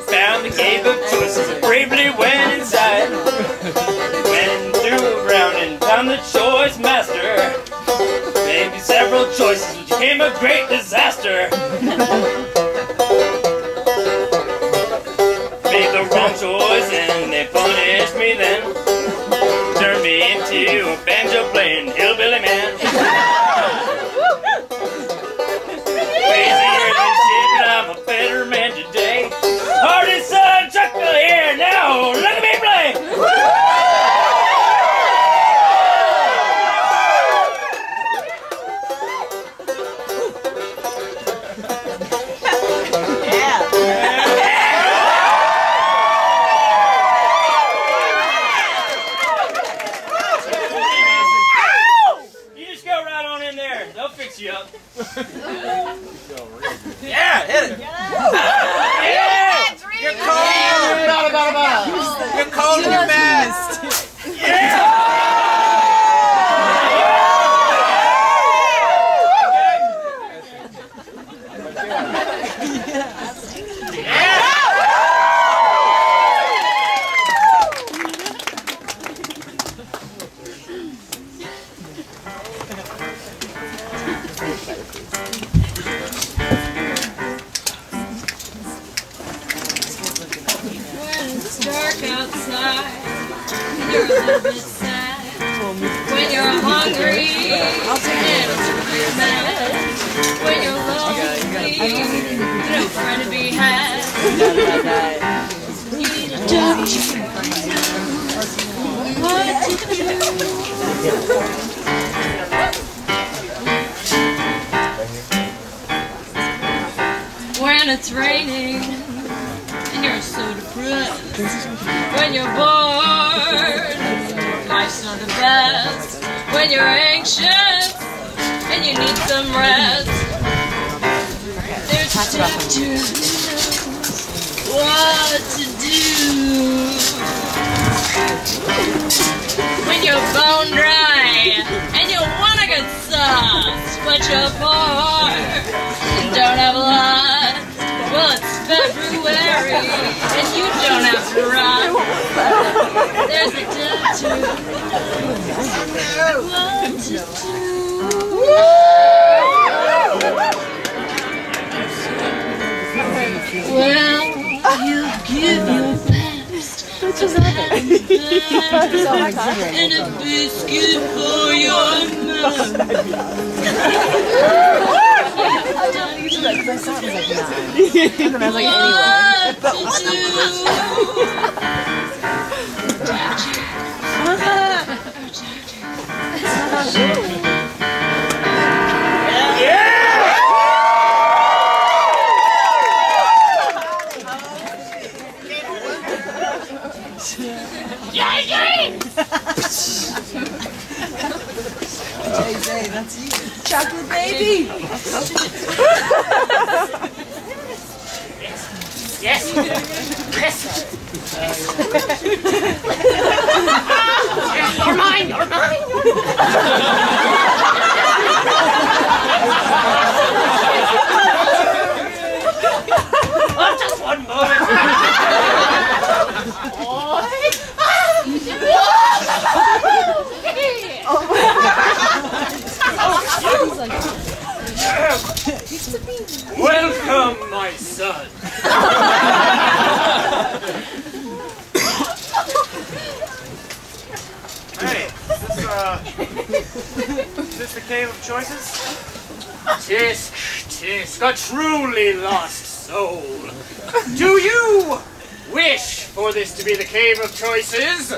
Found the Cave of Choices and bravely went inside. Went through a round and found the choice master. Made me several choices which became a great disaster. Made the wrong choice and they punished me then. Turned me into a banjo-playing hillbilly man. Crazier than shit, but I'm a better man today. Hardy son, chuckle here now, look at me play! You up. Yeah, hit it. Yeah! You're cold. You're cold and you're fast. Yeah!
Dark outside, you're a little bit sad. When you're hungry, and you're mad. When you're lonely, no friend to be had. You need a doctor. What to do? When it's raining and you're so depressed, when you're bored, life's not the best. When you're anxious and you need some rest, there's a doctor who knows what to do. When you're bone dry and you want a good sauce, but you're poor and don't have a lot, well, it's February and you don't have to run. There's a doctor what to do. Well, you give your best and a biscuit for your mouth.
I was like, anyway. That's you. Chocolate baby!
Yes! Yes! You're mine! You're mine! Oh, just one moment! Welcome, my son. Hey, is this the cave of choices? Tisk, tisk, a truly lost soul. Do you wish for this to be the cave of choices?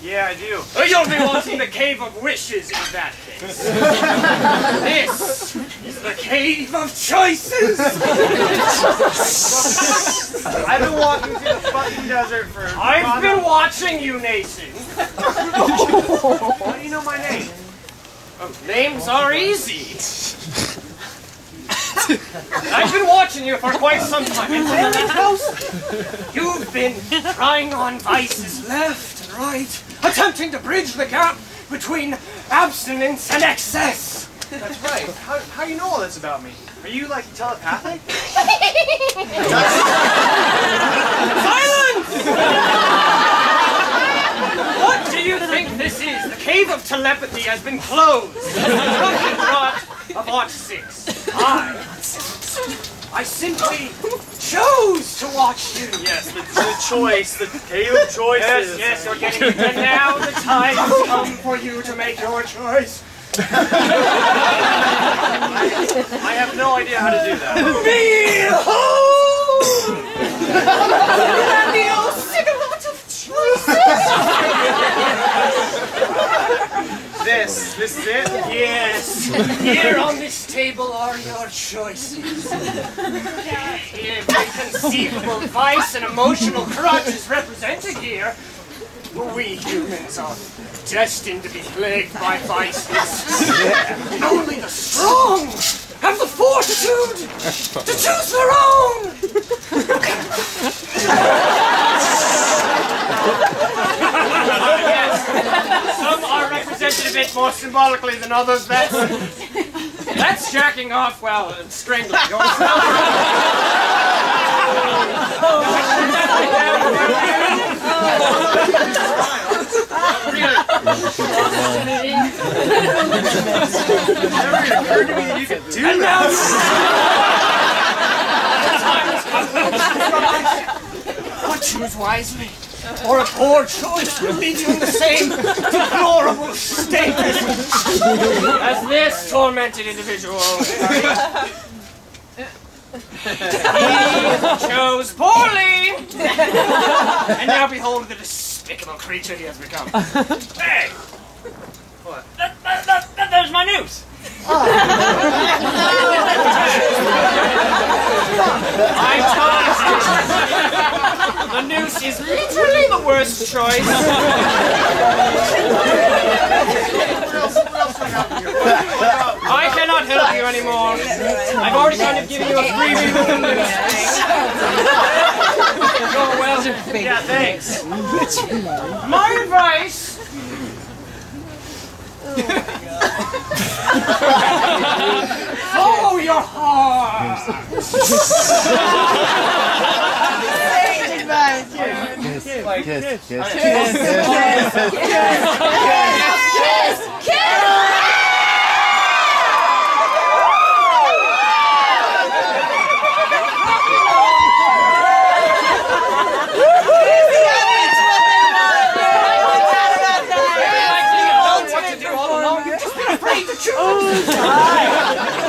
Yeah, I do. You'll be wanting the cave of wishes in that case. This is the cave of choices. I've been walking through the fucking desert for... I've been watching you, Nathan. How do you know my name? Oh, names are easy. I've been watching you for quite some time. And very close. You've been trying on vices left and right, attempting to bridge the gap between abstinence and excess. That's right. How do you know all this about me? Are you, like, telepathic? Silence! What do you think this is? The cave of telepathy has been closed. Broken rot of Art 6. I simply chose to watch you. Yes, the choice, the cave of choices. Yes, you're getting it. And now the time has come for you to make your choice. I have no idea how to do that. Behold! The old cigarette of choices! This is it? Yes. Here on this table are your choices. Every conceivable vice and emotional crutch is represented here. We humans are destined to be plagued by vices. Only the strong have the fortitude to choose their own. Yes. Some are represented a bit more symbolically than others. That's jacking off while strangling yourself. Really? Never occurred to me that you could do that. But choose wisely, or a poor choice will lead you in the same deplorable state as this tormented individual. He chose poorly, and now behold the despicable creature he has become. Hey! What? There's my noose! I told you! The noose is literally the worst choice. I cannot help you anymore. I've already kind of given you a freebie with the noose. Oh, well, yeah, thanks. My advice... Follow your heart!
Sage advice! Kiss!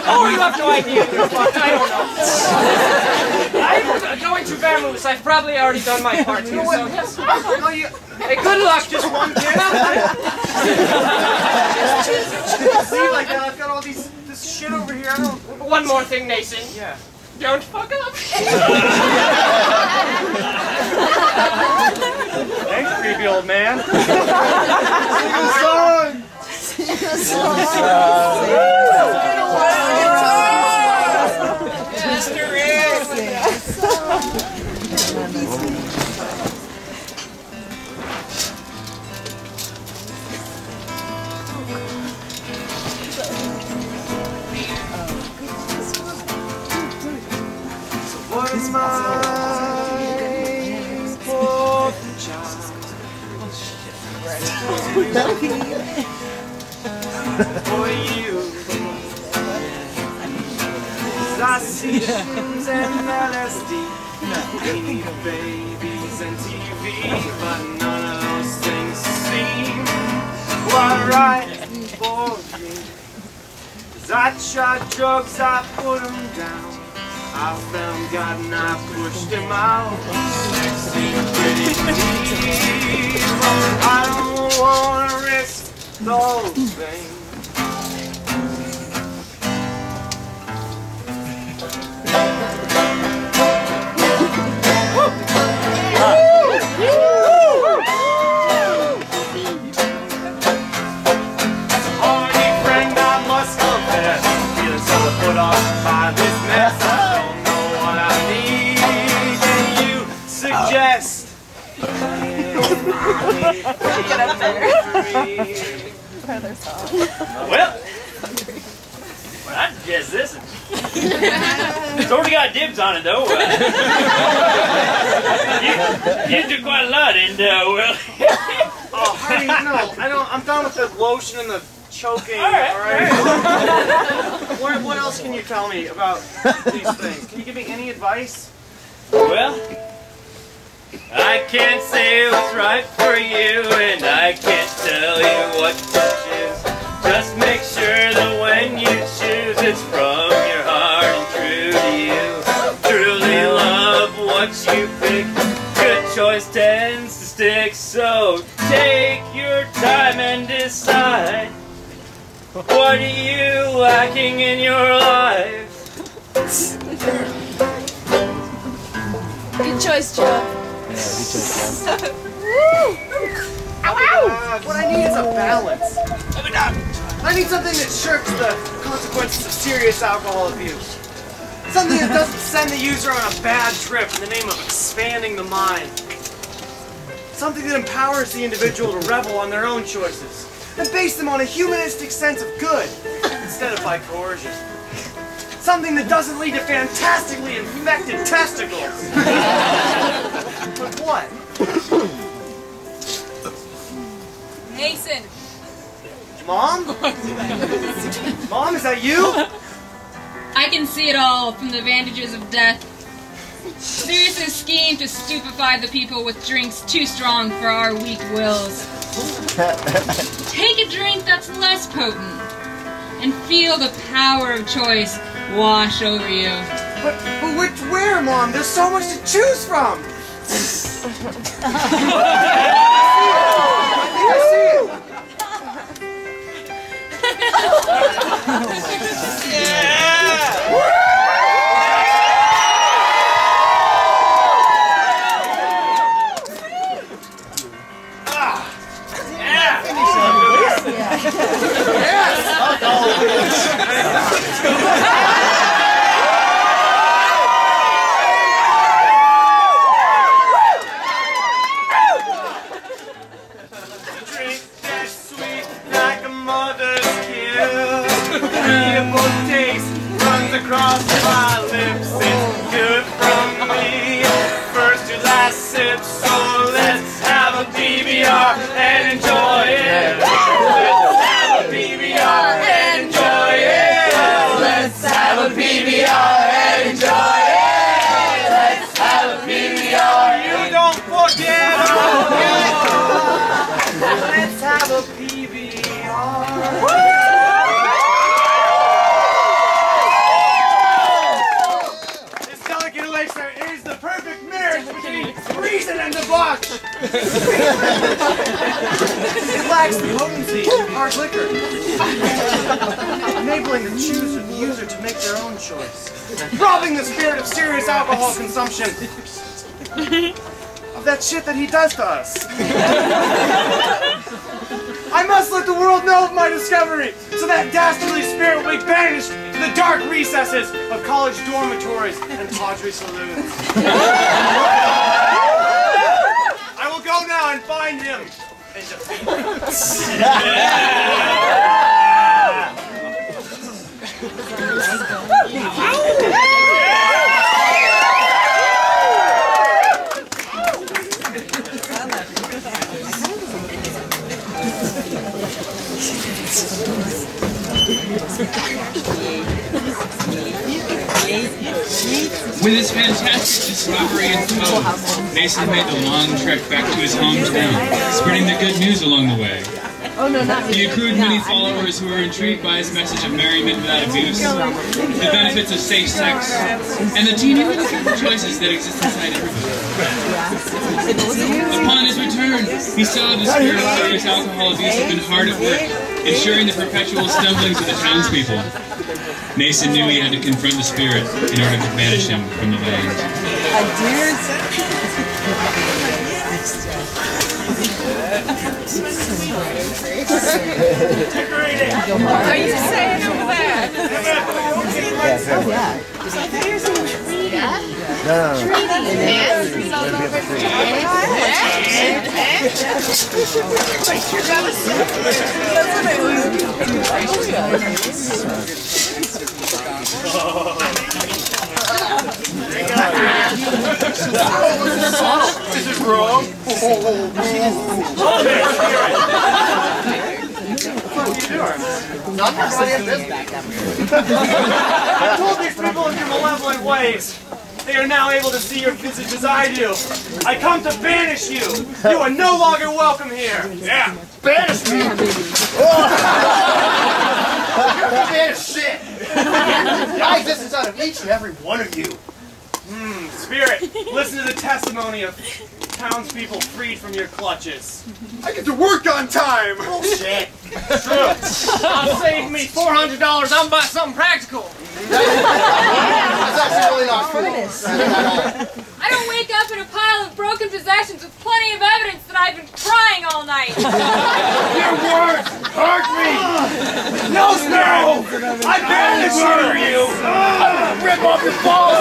Oh, you have no idea. You're fucked. I don't know. I I'm going to vamoose. I've probably already done my part here, so just... Hey, good luck, just one kiss. See, like, I've got all this shit over here. I don't... One more thing, Mason. Yeah. Don't fuck up. Thanks, creepy old man. Sing a song. Sing a song. Mr. What am I for the child? For you, I see shoes and LSD. We need babies and TV, but none of those things seem quite right for me. 'Cause I tried drugs, I put them down. I found God and I pushed him out. Sexy, pretty please. I don't want to risk those things. Horny friend, I must confess, feeling so put off by this mess. Suggest.
Get up there.
Well, I suggest this. Sort of got dibs on it though. You do quite a lot, and well.
Oh, honey, no, I don't. I'm done with the lotion and the choking. All right. What else can you tell me about these things? Can you give me any advice?
Well, I can't say what's right for you, and I can't tell you what to choose. Just make sure that when you choose, it's from your heart and true to you. Truly love what you pick. Good choice tends to stick, so take your time and decide. What are you lacking in your life?
Good choice, Joe.
What I need is a balance. I need something that shirks the consequences of serious alcohol abuse. Something that doesn't send the user on a bad trip in the name of expanding the mind. Something that empowers the individual to revel on their own choices and base them on a humanistic sense of good instead of by coercion. Something that doesn't lead to fantastically infected testicles. But what?
Mason.
Mom? Mom, is that you?
I can see it all from the vantages of death. Sirius's scheme to stupefy the people with drinks too strong for our weak wills. Take a drink that's less potent and feel the power of choice wash over you.
But where, Mom? There's so much to choose from! I think I see it! Drink that's sweet like a mother's kiss. Beautiful taste runs across my lips. It's good from me. First to last sip, so let's have a PBR and enjoy it. Let's have a PBR and enjoy it. Let's have a PBR and enjoy it. Let's have a PBR. You don't forget. Let's have a PBR. This delegate elation lacks the potency of hard liquor, enabling the user to make their own choice, robbing the spirit of serious alcohol consumption of that shit that he does to us. I must let the world know of my discovery, so that dastardly spirit will be banished to the dark recesses of college dormitories and tawdry saloons. I will go now and find him and defeat him.
With his fantastic discovery in tow, Mason made the long trek back to his hometown, spreading the good news along the way. He accrued many followers who were intrigued by his message of merriment without abuse, the benefits of safe sex, and the teeny little choices that exist inside everybody. Upon his return, he saw the spirit of serious alcohol abuse had been hard at work, ensuring the perpetual stumblings of the townspeople. Mason knew he had to confront the spirit in order to banish him from the land.
Are you saying over there?
Is it wrong? I told these people of your malevolent ways. They are now able to see your visage as I do. I come to banish you. You are no longer welcome here.
Yeah. Banish me! You're the banished shit! My existence out of each and every one of you.
Spirit, listen to the testimony of townspeople freed from your clutches.
I get to work on time!
Bullshit.
True. Save me $400, I'll buy something practical.
That's actually really not cool.
I don't wake up in a pile of broken possessions with plenty of evidence that I've been crying all night.
Your words hurt me!
No, Spirit! I banish you!
Rip off your balls!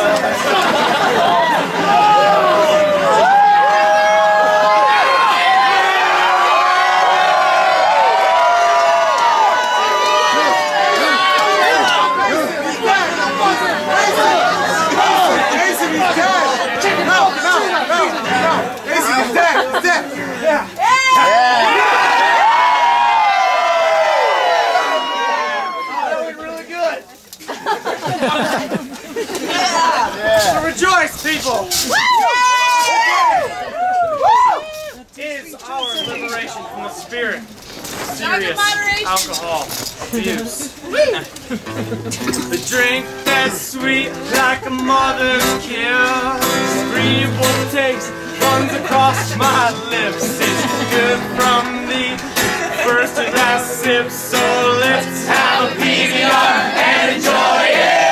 So rejoice, people! Is our liberation from the spirit of serious alcohol abuse. The drink that's sweet like a mother's kiss, agreeable taste runs across my lips. It's good from the first to last sip, so let's have a PBR and enjoy it!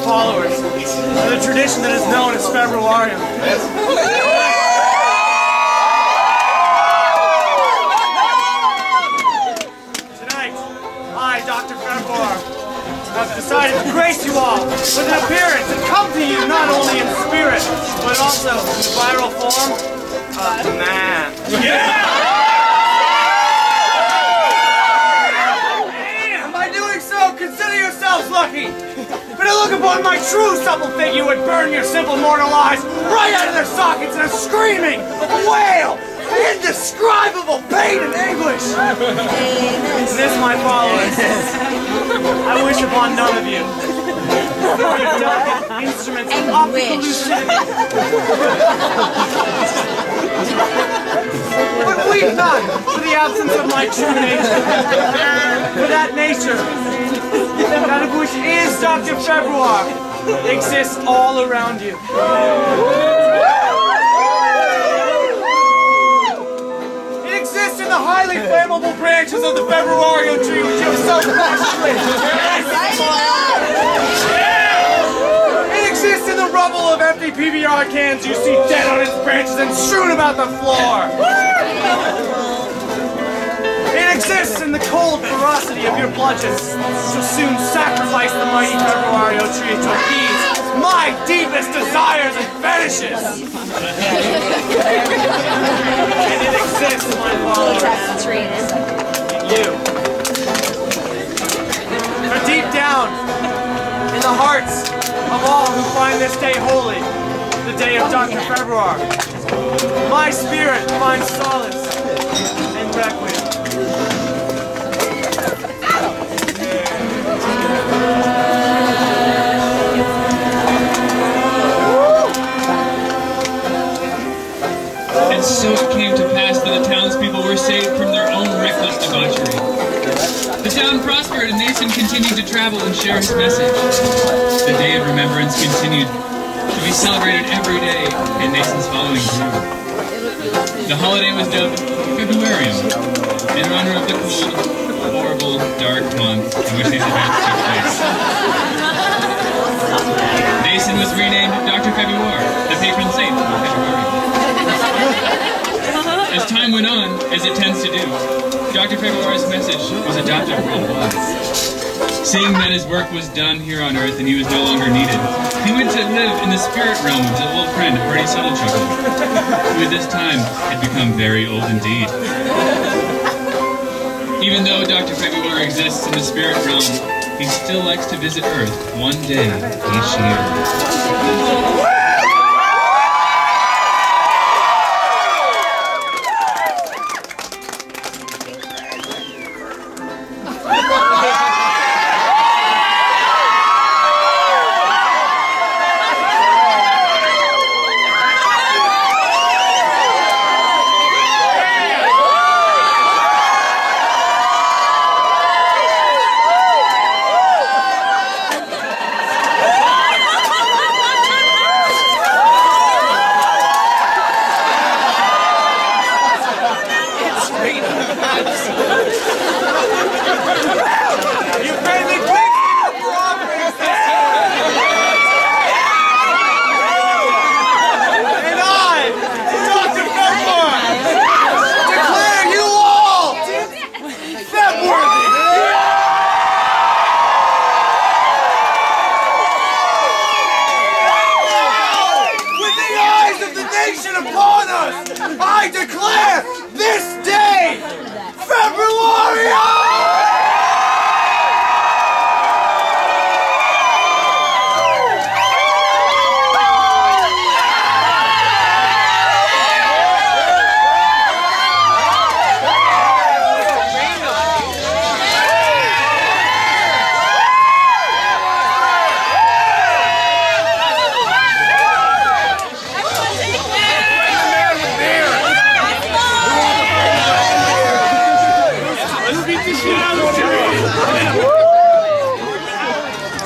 Followers of the tradition that is known as Februarium. tonight, I, Dr. Februarium, have decided to grace you all with an appearance and come to you not only in spirit, but also in the viral form of man. And by doing so, consider yourselves lucky. For to look upon my true supple figure would burn your simple mortal eyes right out of their sockets in a screaming wail, indescribable pain and anguish. This, my followers, I wish upon none of you. For your delicate instruments of optical lucidity. But weep not for the absence of my true nature. For that nature, that of which is Dr. Februarium, exists all around you. It exists in the highly flammable branches of the Februarium tree which you have so passionately. It exists in the rubble of empty PBR cans you see dead on its branches and strewn about the floor. It exists in the cold ferocity of your bludgeons, so soon sacrifice the mighty Februarium tree to appease my deepest desires and fetishes. And it exists, my followers, in you. For deep down, in the hearts of all who find this day holy, the day of Dr. Februarium, my spirit finds solace and requiem.
And so it came to pass that the townspeople were saved from their own reckless debauchery. The town prospered, and Nathan continued to travel and share his message. The Day of Remembrance continued to be celebrated every day, and Nathan's following grew. The holiday was dubbed Februarium, in honor of the cold, horrible, dark month in which these events took place. Nathan was renamed Dr. Februarium, the patron saint of Februarium. As time went on, as it tends to do, Dr. Februarium's message was adopted worldwide. Seeing that his work was done here on Earth and he was no longer needed, he went to live in the spirit realm with his old friend, Bertie Suttlechuckle, who at this time had become very old indeed. Even though Dr. Februarium exists in the spirit realm, he still likes to visit Earth one day each year.
I declare this day, Februarium!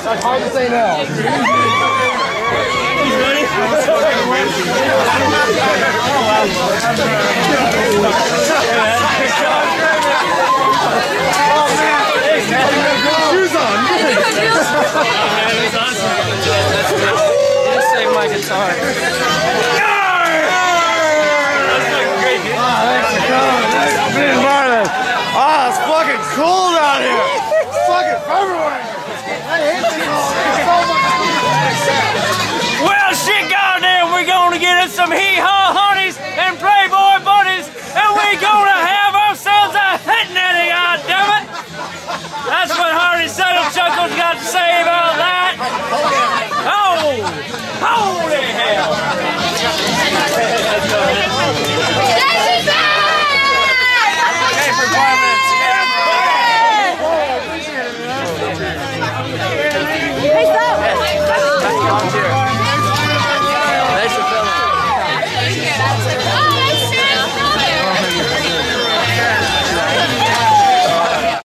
That's hard to say no.
Shoes on. Just save my guitar. Thanks for coming. Thanks for being part of it. Oh, it's fucking cold out
out of here. It's fucking Februarium. I hate this all. It's so much.
Well, shit, goddamn, we're gonna get us some hee-haw